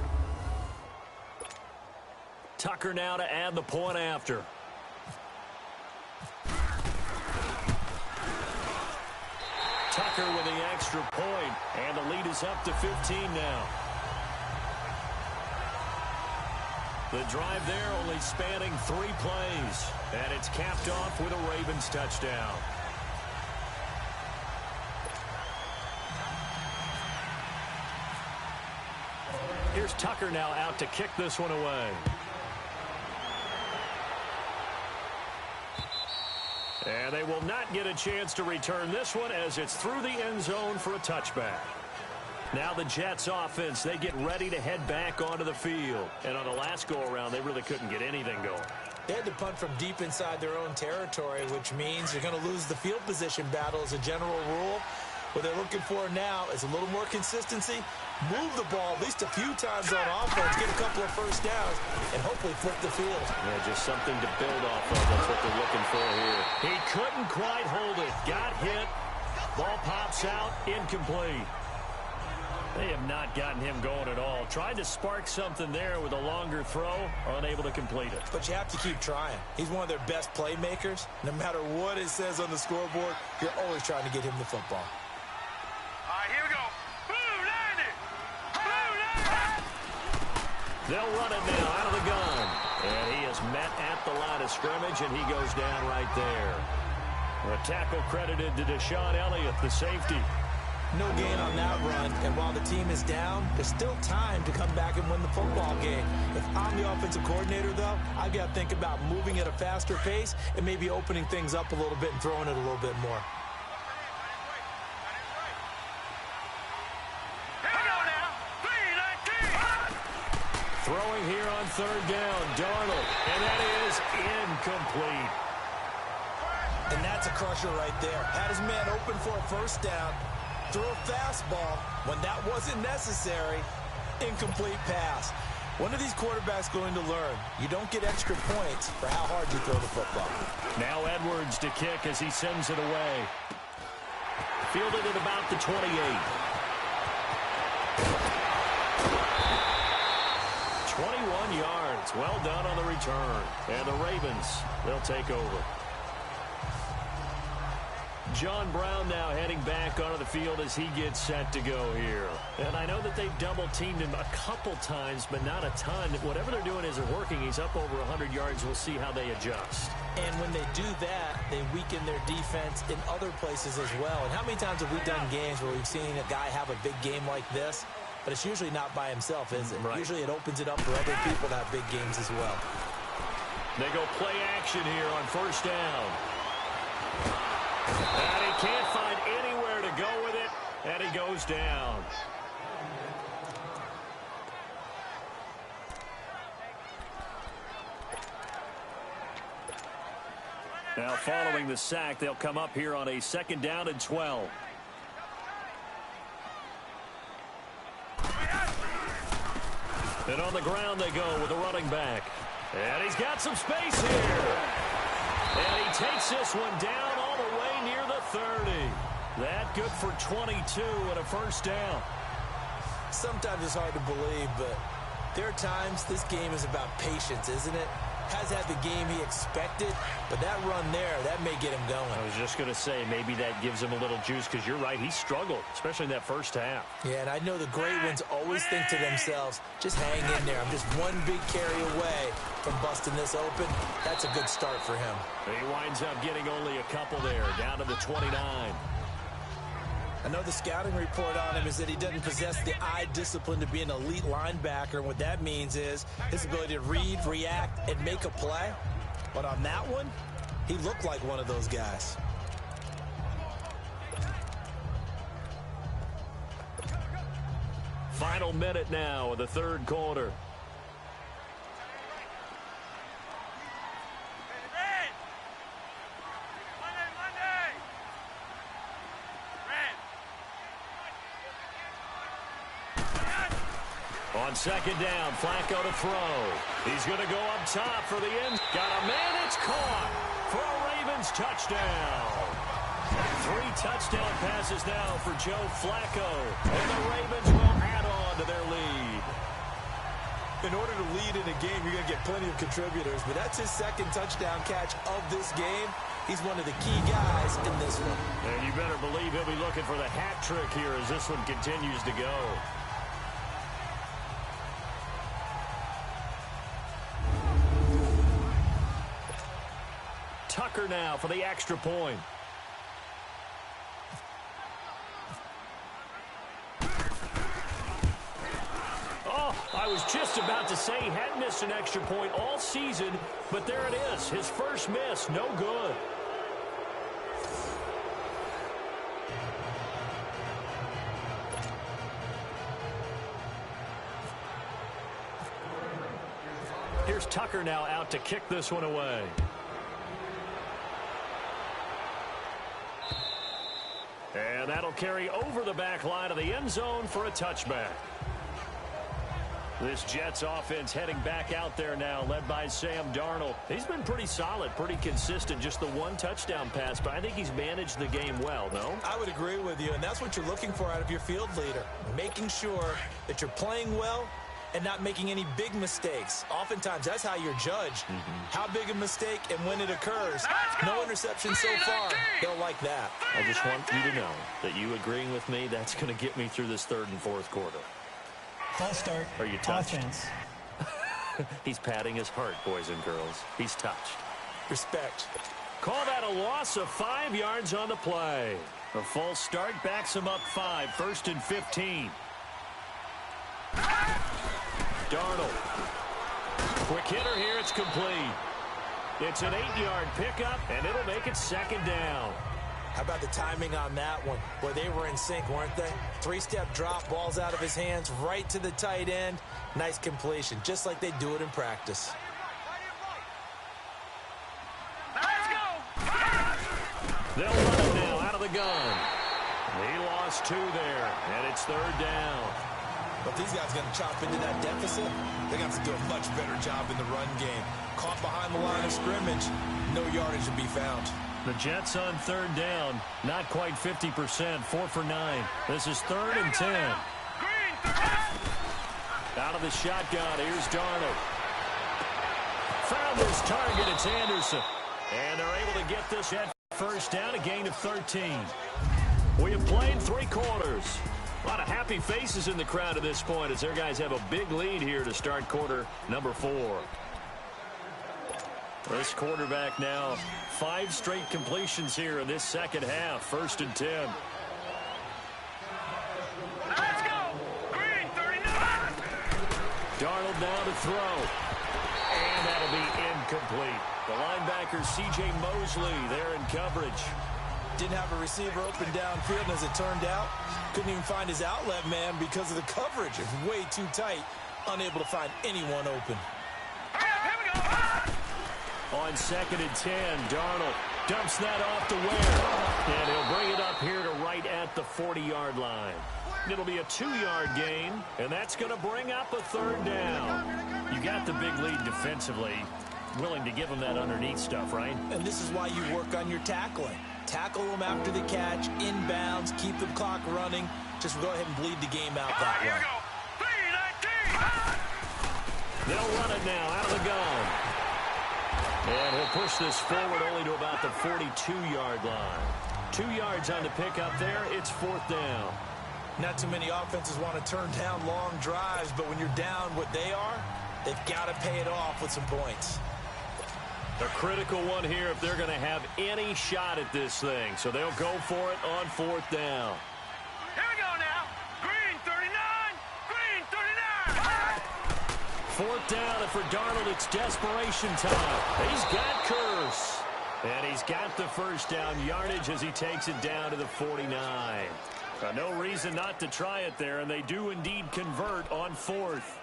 Tucker now to add the point after. Tucker with the extra point, and the lead is up to 15 now. The drive there only spanning 3 plays, and it's capped off with a Ravens touchdown. Here's Tucker now out to kick this one away. And they will not get a chance to return this one as it's through the end zone for a touchback. Now the Jets offense, they get ready to head back onto the field. And on the last go-around, they really couldn't get anything going. They had to punt from deep inside their own territory, which means you're going to lose the field position battle as a general rule. What they're looking for now is a little more consistency, move the ball at least a few times on offense, get a couple of first downs, and hopefully flip the field. Yeah, just something to build off of. That's what they're looking for here. He couldn't quite hold it. Got hit. Ball pops out. Incomplete. They have not gotten him going at all. Tried to spark something there with a longer throw, unable to complete it. But you have to keep trying. He's one of their best playmakers. No matter what it says on the scoreboard, you're always trying to get him the football. All right, here we go. Boom, landed. Boom, landed. They'll run it now out of the gun. And he is met at the line of scrimmage, and he goes down right there. A tackle credited to Deshaun Elliott, the safety. No gain on that run, and while the team is down, there's still time to come back and win the football game. If I'm the offensive coordinator, though, I've got to think about moving at a faster pace and maybe opening things up a little bit and throwing it a little bit more. Here we go now. 3-19. Throwing here on third down, Darnold, and that is incomplete. And that's a crusher right there. Had his man open for a first down. Threw a fastball when that wasn't necessary. Incomplete pass. When are these quarterbacks going to learn? You don't get extra points for how hard you throw the football. Now Edwards to kick as he sends it away. Fielded at about the 28. 21 yards. Well done on the return. And the Ravens, they'll take over. John Brown now heading back onto the field as he gets set to go here. And I know that they've double-teamed him a couple times, but not a ton. Whatever they're doing isn't working. He's up over 100 yards. We'll see how they adjust. And when they do that, they weaken their defense in other places as well. And how many times have we done games where we've seen a guy have a big game like this? But it's usually not by himself, is it? Right. Usually it opens it up for other people to have big games as well. They go play action here on first down. And he can't find anywhere to go with it, and he goes down. Now following the sack, they'll come up here on a 2nd down and 12. And on the ground they go with a running back. And he's got some space here. And he takes this one down all the way near the 30. That good for 22 and a first down. Sometimes it's hard to believe, but there are times this game is about patience, isn't it? Has had the game he expected, but that run there, that may get him going. I was just going to say, maybe that gives him a little juice, because you're right, he struggled, especially in that first half. Yeah, and I know the great ones always think to themselves, just hang in there. I'm just one big carry away from busting this open. That's a good start for him. He winds up getting only a couple there, down to the 29. I know the scouting report on him is that he doesn't possess the eye discipline to be an elite linebacker. And what that means is his ability to read, react, and make a play. But on that one, he looked like one of those guys. Final minute now of the third quarter. On 2nd down, Flacco to throw. He's going to go up top for the end. Got a man, it's caught for a Ravens touchdown. 3 touchdown passes now for Joe Flacco. And the Ravens will add on to their lead. In order to lead in a game, you're going to get plenty of contributors, but that's his 2nd touchdown catch of this game. He's one of the key guys in this one. And you better believe he'll be looking for the hat trick here as this one continues to go. Tucker now for the extra point. Oh, I was just about to say he hadn't missed an extra point all season, but there it is. His first miss, no good. Here's Tucker now out to kick this one away. And that'll carry over the back line of the end zone for a touchback. This Jets offense heading back out there now, led by Sam Darnold. He's been pretty solid, pretty consistent, just the one touchdown pass, but I think he's managed the game well, no? I would agree with you, and that's what you're looking for out of your field leader, making sure that you're playing well and not making any big mistakes. Oftentimes, that's how you're judged. How big a mistake and when it occurs. No interception so far. They'll like that. I just want you to know that you agreeing with me, that's going to get me through this third and fourth quarter. False start. Are you touched? Offense. He's patting his heart, boys and girls. He's touched. Respect. Call that a loss of 5 yards on the play. A false start backs him up 5, 1st and 15. Darnold. Quick hitter here, it's complete. It's an 8-yard pickup, and it'll make it 2nd down. How about the timing on that one? Boy, they were in sync, weren't they? 3-step drop, balls out of his hands, right to the tight end. Nice completion, just like they do it in practice. Let's go. They'll run it now out of the gun. He lost 2 there, and it's 3rd down. But these guys going to chop into that deficit, they're going to have to do a much better job in the run game. Caught behind the line of scrimmage, no yardage to be found. The Jets on 3rd down, not quite 50%, 4 for 9. This is 3rd and 10. Out of the shotgun, here's Darnold. Found his target, it's Anderson. And they're able to get this at 1st down, a gain of 13. We have played 3 quarters. A lot of happy faces in the crowd at this point as their guys have a big lead here to start quarter number 4. This quarterback now, 5 straight completions here in this second half. 1st and 10. Let's go. Green 39. Darnold now to throw. And that'll be incomplete. The linebacker, C.J. Mosley, there in coverage. Didn't have a receiver open downfield, and as it turned out, couldn't even find his outlet man because of the coverage. It was way too tight, unable to find anyone open. Here we go. On 2nd and 10, Darnold dumps that off to Ware. And he'll bring it up here to right at the 40-yard line. It'll be a 2-yard gain, and that's going to bring up a 3rd down. You got the big lead defensively. Willing to give them that underneath stuff, right? And this is why you work on your tackling. Tackle them after the catch, inbounds, keep the clock running. Just go ahead and bleed the game out that Here way. we go. 3-19. They'll run it now out of the gun. And he'll push this forward only to about the 42-yard line. 2 yards on the pickup there. It's 4th down. Not too many offenses want to turn down long drives, but when you're down what they are, they've got to pay it off with some points. A critical one here if they're going to have any shot at this thing. So they'll go for it on 4th down. Here we go now. Green 39. Green 39. 4th down, and for Darnold, it's desperation time. He's got Curse. And he's got the 1st down yardage as he takes it down to the 49. No reason not to try it there, and they do indeed convert on 4th.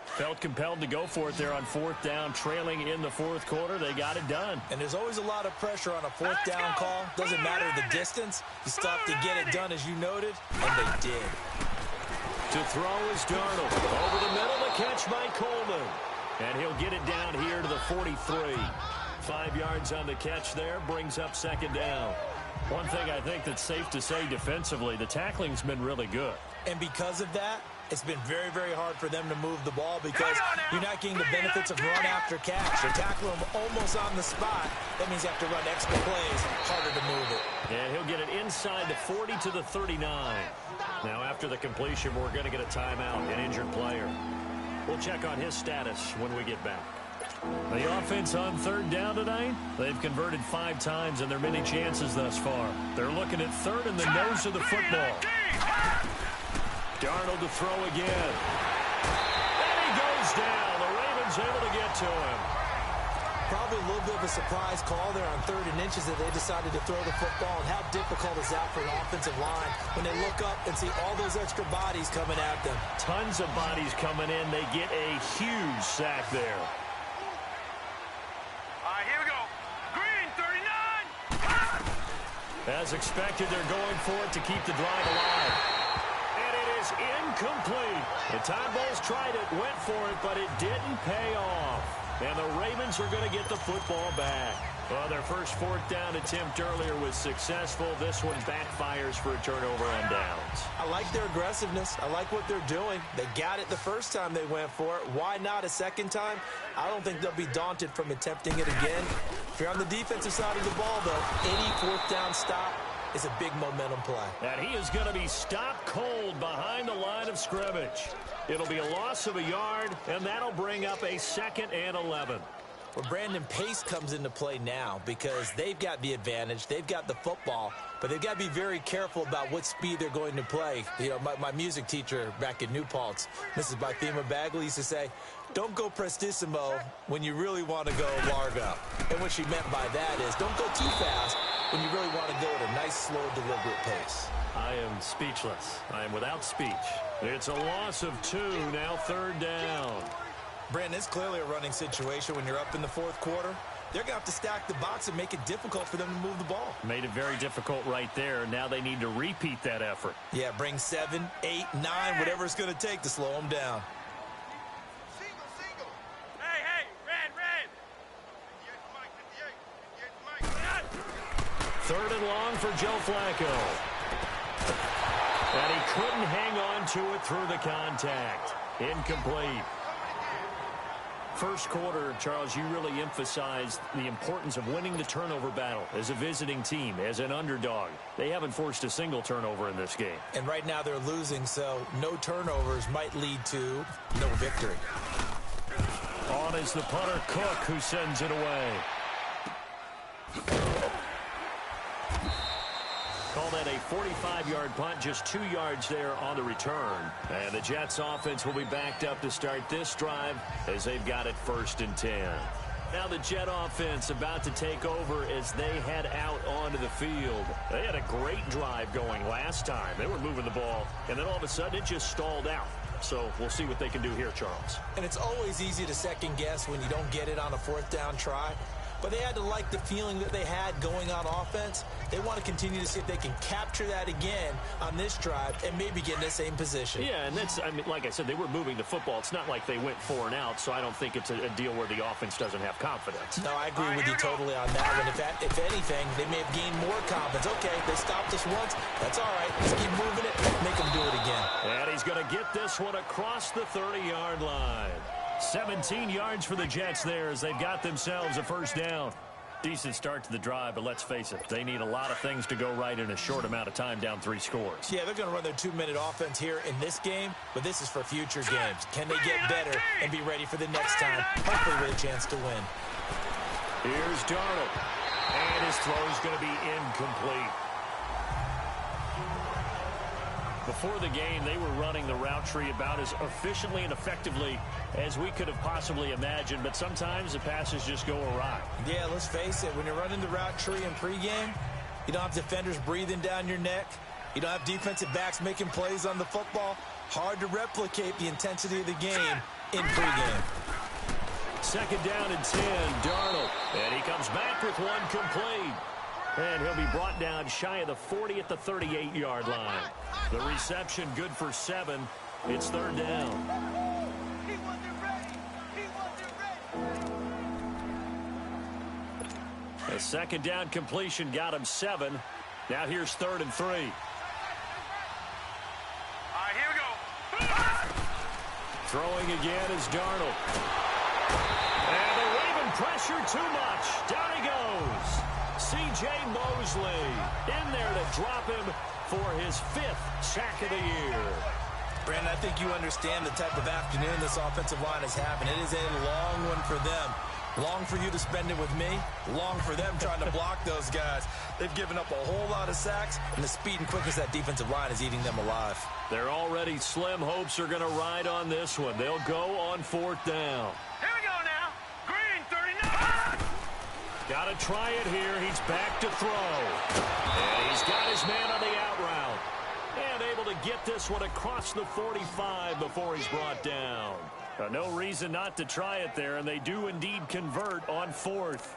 Felt compelled to go for it there on 4th down, trailing in the 4th quarter. They got it done. And there's always a lot of pressure on a 4th down call. Doesn't matter the distance. You stop to get it done, as you noted, and they did. To throw is Darnold. Over the middle, the catch by Coleman. And he'll get it down here to the 43. 5 yards on the catch there, brings up 2nd down. One thing I think that's safe to say defensively, the tackling's been really good. And because of that, it's been very, very hard for them to move the ball because you're not getting the benefits of run after catch. They tackle him almost on the spot. That means you have to run extra plays, harder to move it. And he'll get it inside the 40 to the 39. Now, after the completion, we're going to get a timeout, an injured player. We'll check on his status when we get back. The offense on 3rd down tonight, they've converted 5 times in their many chances thus far. They're looking at 3rd in the nose of the football. Darnold to throw again. And he goes down. The Ravens able to get to him. Probably a little bit of a surprise call there on 3rd and inches that they decided to throw the football. And how difficult is that for an offensive line when they look up and see all those extra bodies coming at them? Tons of bodies coming in. They get a huge sack there. Here we go. Green 39. As expected, they're going for it to keep the drive alive. And it is Incomplete. The Time Bulls tried it, went for it, but it didn't pay off. And the Ravens are going to get the football back. Well, their first fourth down attempt earlier was successful. This one backfires for a turnover on downs. I like their aggressiveness. I like what they're doing. They got it the first time they went for it. Why not a second time? I don't think they'll be daunted from attempting it again. If you're on the defensive side of the ball, though, any fourth down stop is a big momentum play. And he is going to be stopped cold behind the line of scrimmage. It'll be a loss of a yard, and that'll bring up a 2nd and 11. Well, Brandon, pace comes into play now because they've got the advantage. They've got the football, but they've got to be very careful about what speed they're going to play. You know, my music teacher back in New Paltz, Mrs. Bythema Bagley, used to say, don't go prestissimo when you really want to go largo. And what she meant by that is don't go too fast when you really want to go at a nice, slow, deliberate pace. I am speechless. I am without speech. It's a loss of 2, now 3rd down. Brandon, it's clearly a running situation when you're up in the fourth quarter. They're going to have to stack the box and make it difficult for them to move the ball. Made it very difficult right there. Now they need to repeat that effort. Yeah, bring 7, 8, 9, whatever it's going to take to slow them down. Single. Hey, red. 3rd and long for Joe Flacco. And he couldn't hang on to it through the contact. Incomplete. First quarter, Charles, you really emphasized the importance of winning the turnover battle as a visiting team, as an underdog. They haven't forced a single turnover in this game. And right now they're losing, so no turnovers might lead to no victory. On is the punter, Cook, who sends it away. Call that a 45-yard punt, just 2 yards there on the return. And the Jets offense will be backed up to start this drive as they've got it 1st and 10. Now the Jet offense about to take over as they head out onto the field. They had a great drive going last time. They were moving the ball, and then all of a sudden it just stalled out. So we'll see what they can do here, Charles. And it's always easy to second guess when you don't get it on a 4th down try. But they had to like the feeling that they had going on offense. They want to continue to see if they can capture that again on this drive and maybe get in the same position. Yeah, and that's, I mean, like I said, they were moving the football. It's not like they went 4 and out, so I don't think it's a deal where the offense doesn't have confidence. No, I agree with you totally on that one. If anything, they may have gained more confidence. Okay, they stopped us once. That's all right. Let's keep moving it. Make them do it again. And he's going to get this one across the 30-yard line. 17 yards for the Jets there as they've got themselves a 1st down. Decent start to the drive, but let's face it, they need a lot of things to go right in a short amount of time, down 3 scores. Yeah, they're going to run their 2-minute offense here in this game, but this is for future games. Can they get better and be ready for the next time, hopefully with a chance to win? Here's Darnold, and his throw is going to be incomplete. Before the game, they were running the route tree about as efficiently and effectively as we could have possibly imagined, but sometimes the passes just go awry. Yeah, let's face it, when you're running the route tree in pregame, you don't have defenders breathing down your neck. You don't have defensive backs making plays on the football. Hard to replicate the intensity of the game in pregame. 2nd down and 10, Darnold. And he comes back with one complete. And he'll be brought down shy of the 40 at the 38-yard line. The reception good for 7. It's 3rd down. He wasn't ready. A 2nd down completion got him 7. Now here's 3rd and 3. All right, here we go. Throwing again is Darnold. And the Raven pressure too much. Down he goes. C.J. Mosley in there to drop him for his 5th sack of the year. Brandon, I think you understand the type of afternoon this offensive line is having. It is a long one for them. Long for you to spend it with me. Long for them trying to block those guys. They've given up a whole lot of sacks, and the speed and quickness of that defensive line is eating them alive. Their already slim hopes are going to ride on this one. They'll go on 4th down. Here we go now. Green, 39. Got to try it here. He's back to throw. And he's got his man on the out route. And able to get this one across the 45 before he's brought down. No reason not to try it there, and they do indeed convert on 4th.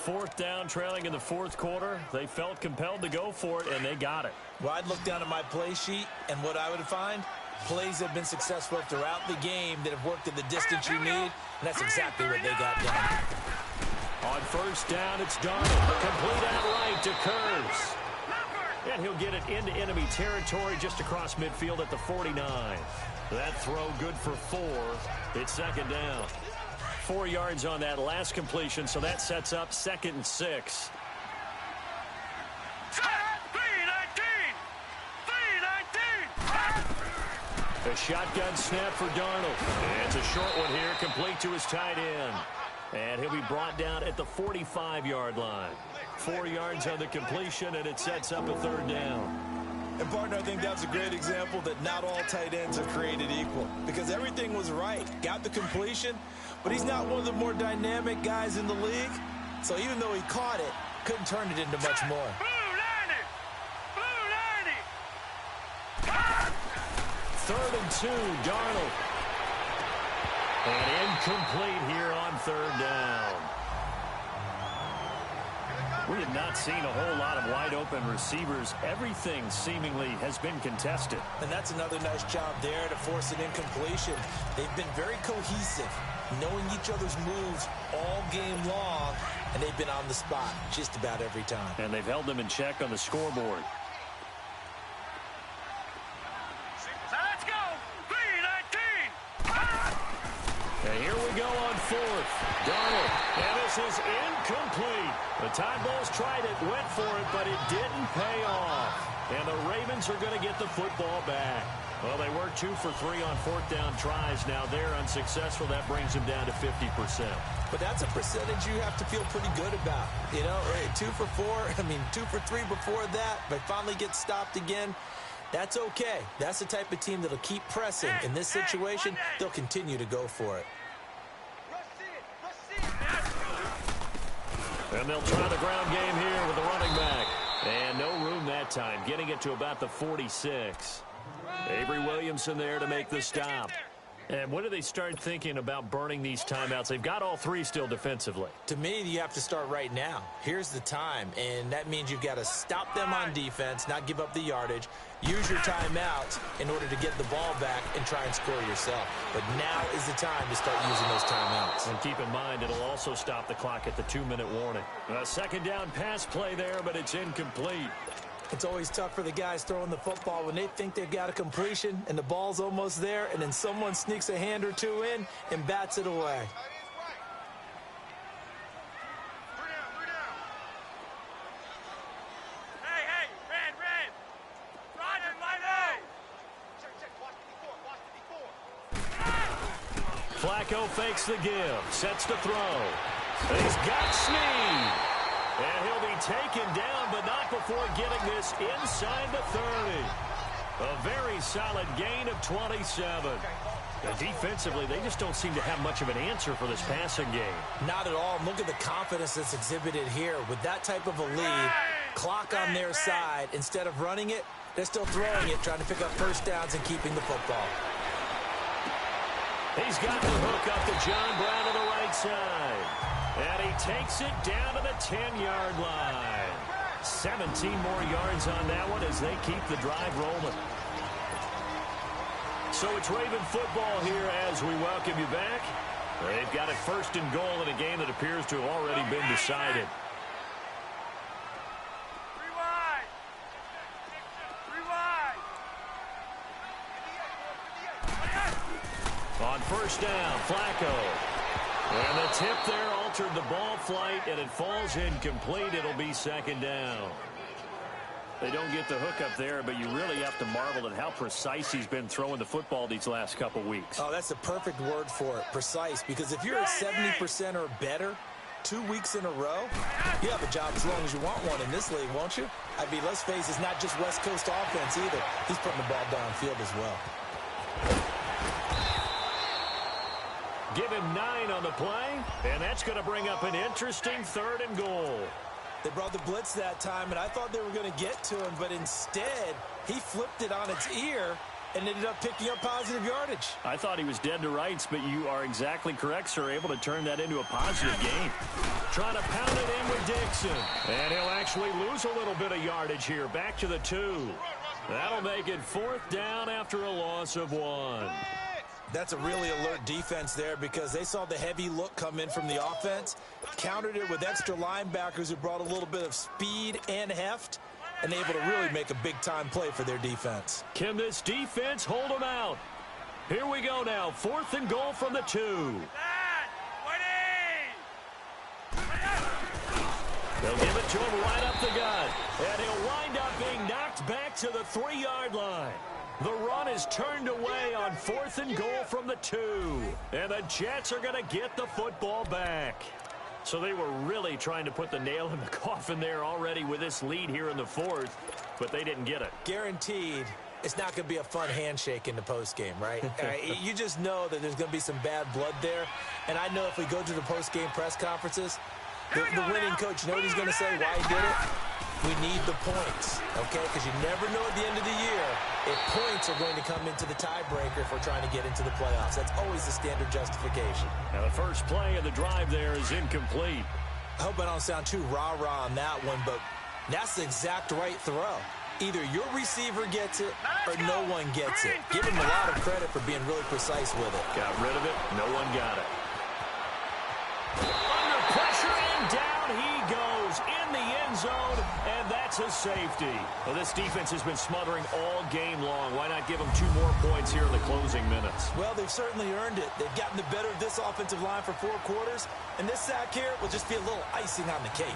4th down, trailing in the 4th quarter. They felt compelled to go for it, and they got it. Well, I'd look down at my play sheet, and what I would find, Plays have been successful throughout the game that have worked at the distance you need, and that's exactly what they got done. On first down, it's Darnold. Complete out right to Kurz. And he'll get it into enemy territory just across midfield at the 49. That throw good for 4. It's second down. 4 yards on that last completion, so that sets up 2nd and 6. 3-19. A shotgun snap for Darnold. And it's a short one here, complete to his tight end. And he'll be brought down at the 45-yard line. 4 yards on the completion, and it sets up a 3rd down. And, partner, I think that's a great example that not all tight ends are created equal, because everything was right. Got the completion, but he's not one of the more dynamic guys in the league. So even though he caught it, couldn't turn it into much more. Third and 2, Darnold. And incomplete here on 3rd down. We have not seen a whole lot of wide-open receivers. Everything seemingly has been contested. And that's another nice job there to force an incompletion. They've been very cohesive, knowing each other's moves all game long, and they've been on the spot just about every time. And they've held them in check on the scoreboard. Let's go! 3-19. And here we go on 4th. Darnold. And this is incomplete. The Tide Bulls tried it, went for it, but it didn't pay off. And the Ravens are going to get the football back. Well, they were 2 for 3 on 4th down tries. Now they're unsuccessful. That brings them down to 50%. But that's a percentage you have to feel pretty good about. You know, 2 for 4, 2 for 3 before that, but finally get stopped again. That's okay. That's the type of team that'll keep pressing. In this situation, they'll continue to go for it. And they'll try the ground game here with the running back. And no room that time, getting it to about the 46. Avery Williamson there to make the stop. And when do they start thinking about burning these timeouts? They've got all 3 still defensively. To me, you have to start right now. Here's the time, and that means you've got to stop them on defense, not give up the yardage, use your timeouts in order to get the ball back and try and score yourself. But now is the time to start using those timeouts. And keep in mind, it'll also stop the clock at the 2-minute warning. A second down pass play there, but it's incomplete. It's always tough for the guys throwing the football when they think they've got a completion and the ball's almost there, and then someone sneaks a hand or 2 in and bats it away. Hey, red. Roger, Flacco fakes the give, sets the throw. He's got Snead. And he'll be taken down, but not before getting this inside the 30. A very solid gain of 27. And defensively, they just don't seem to have much of an answer for this passing game. Not at all. Look at the confidence that's exhibited here. With that type of a lead, clock on their side, instead of running it, they're still throwing it, trying to pick up first downs and keeping the football. He's got the hook up to John Brown on the right side. And he takes it down to the 10-yard line. 17 more yards on that one as they keep the drive rolling. So it's Raven football here as we welcome you back. They've got it 1st and goal in a game that appears to have already been decided. On first down, Flacco. And the tip there altered the ball flight, and it falls incomplete. It'll be 2nd down. They don't get the hook up there, but you really have to marvel at how precise he's been throwing the football these last couple weeks. Oh, that's the perfect word for it, precise, because if you're at 70% or better 2 weeks in a row, you have a job as long as you want one in this league, won't you? I mean, let's face it, it's not just West Coast offense either. He's putting the ball downfield as well. Give him 9 on the play, and that's going to bring up an interesting 3rd and goal. They brought the blitz that time, and I thought they were going to get to him, but instead, he flipped it on its ear and ended up picking up positive yardage. I thought he was dead to rights, but you are exactly correct, sir. Able to turn that into a positive gain. Trying to pound it in with Dixon. And he'll actually lose a little bit of yardage here. Back to the 2. That'll make it 4th down after a loss of 1. That's a really alert defense there because they saw the heavy look come in from the offense, countered it with extra linebackers who brought a little bit of speed and heft, and able to really make a big-time play for their defense. Can this defense hold them out? Here we go now, 4th and goal from the 2. They'll give it to him right up the gut, and he'll wind up being knocked back to the 3-yard line. The run is turned away on 4th and goal from the 2. And the Jets are going to get the football back. So they were really trying to put the nail in the coffin there already with this lead here in the 4th, but they didn't get it. Guaranteed it's not going to be a fun handshake in the postgame, right? You just know that there's going to be some bad blood there. And I know if we go to the postgame press conferences, the winning coach, you know what he's going to say, why he did it? We need the points, okay? Because you never know at the end of the year if points are going to come into the tiebreaker if we're trying to get into the playoffs. That's always the standard justification. Now, the first play of the drive there is incomplete. I hope I don't sound too rah-rah on that one, but that's the exact right throw. Either your receiver gets it or no one gets it. Give him a lot of credit for being really precise with it. Got rid of it. No one got it. Under pressure, and down he goes in the end zone, and that's a safety. Well, this defense has been smothering all game long. Why not give them 2 more points here in the closing minutes? Well, they've certainly earned it. They've gotten the better of this offensive line for 4 quarters, and this sack here will just be a little icing on the cake.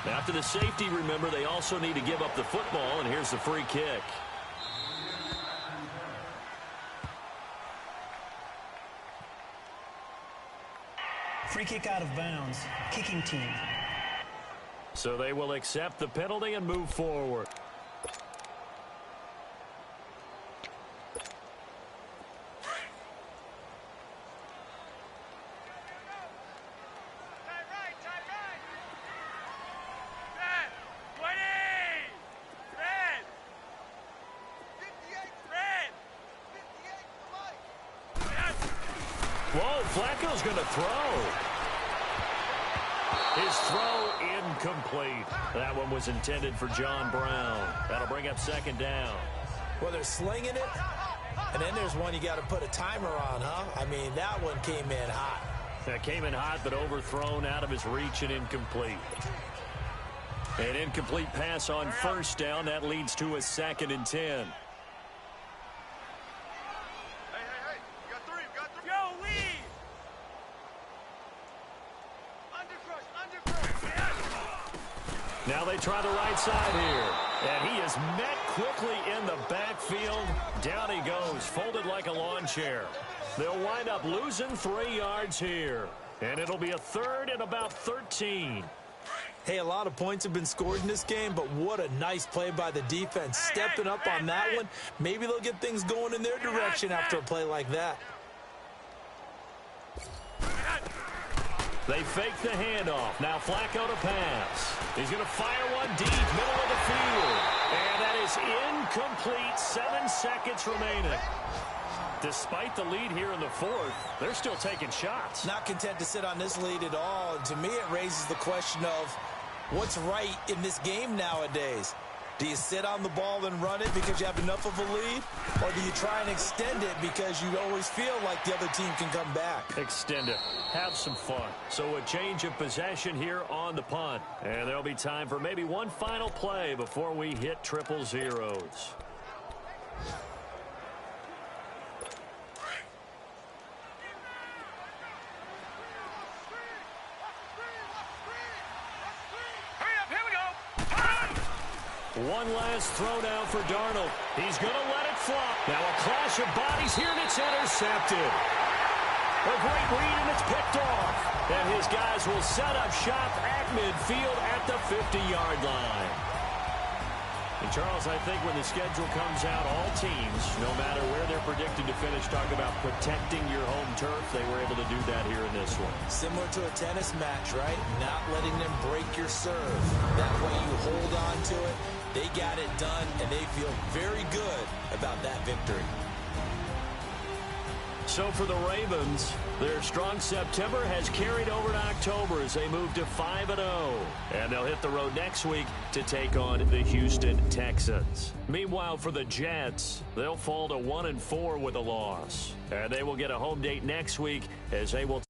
After the safety, remember, they also need to give up the football, and here's the free kick. Free kick out of bounds. Kicking team. So they will accept the penalty and move forward. Whoa, Flacco's going to throw. His throw incomplete. That one was intended for John Brown. That'll bring up 2nd down. Well, they're slinging it, and then there's one you got to put a timer on, huh? I mean, that one came in hot. That came in hot, but overthrown out of his reach and incomplete. An incomplete pass on 1st down. That leads to a 2nd and 10. Now they try the right side here. And he is met quickly in the backfield. Down he goes, folded like a lawn chair. They'll wind up losing 3 yards here. And it'll be a 3rd and about 13. Hey, a lot of points have been scored in this game, but what a nice play by the defense. Stepping up on that one. Maybe they'll get things going in their direction after a play like that. They fake the handoff. Now Flacco to pass. He's going to fire one deep, middle of the field. And that is incomplete. 7 seconds remaining. Despite the lead here in the 4th, they're still taking shots. Not content to sit on this lead at all. And to me, it raises the question of what's right in this game nowadays. Do you sit on the ball and run it because you have enough of a lead? Or do you try and extend it because you always feel like the other team can come back? Extend it. Have some fun. So a change of possession here on the punt. And there'll be time for maybe one final play before we hit 000. One last throw now for Darnold. He's going to let it fly. Now a clash of bodies here, and it's intercepted. A great read, and it's picked off. And his guys will set up shop at midfield at the 50-yard line. And Charles, I think when the schedule comes out, all teams, no matter where they're predicted to finish, talk about protecting your home turf. They were able to do that here in this one. Similar to a tennis match, right? Not letting them break your serve. That way you hold on to it. They got it done, and they feel very good about that victory. So for the Ravens, their strong September has carried over to October as they move to 5-0. And they'll hit the road next week to take on the Houston Texans. Meanwhile, for the Jets, they'll fall to 1-4 with a loss. And they will get a home date next week as they will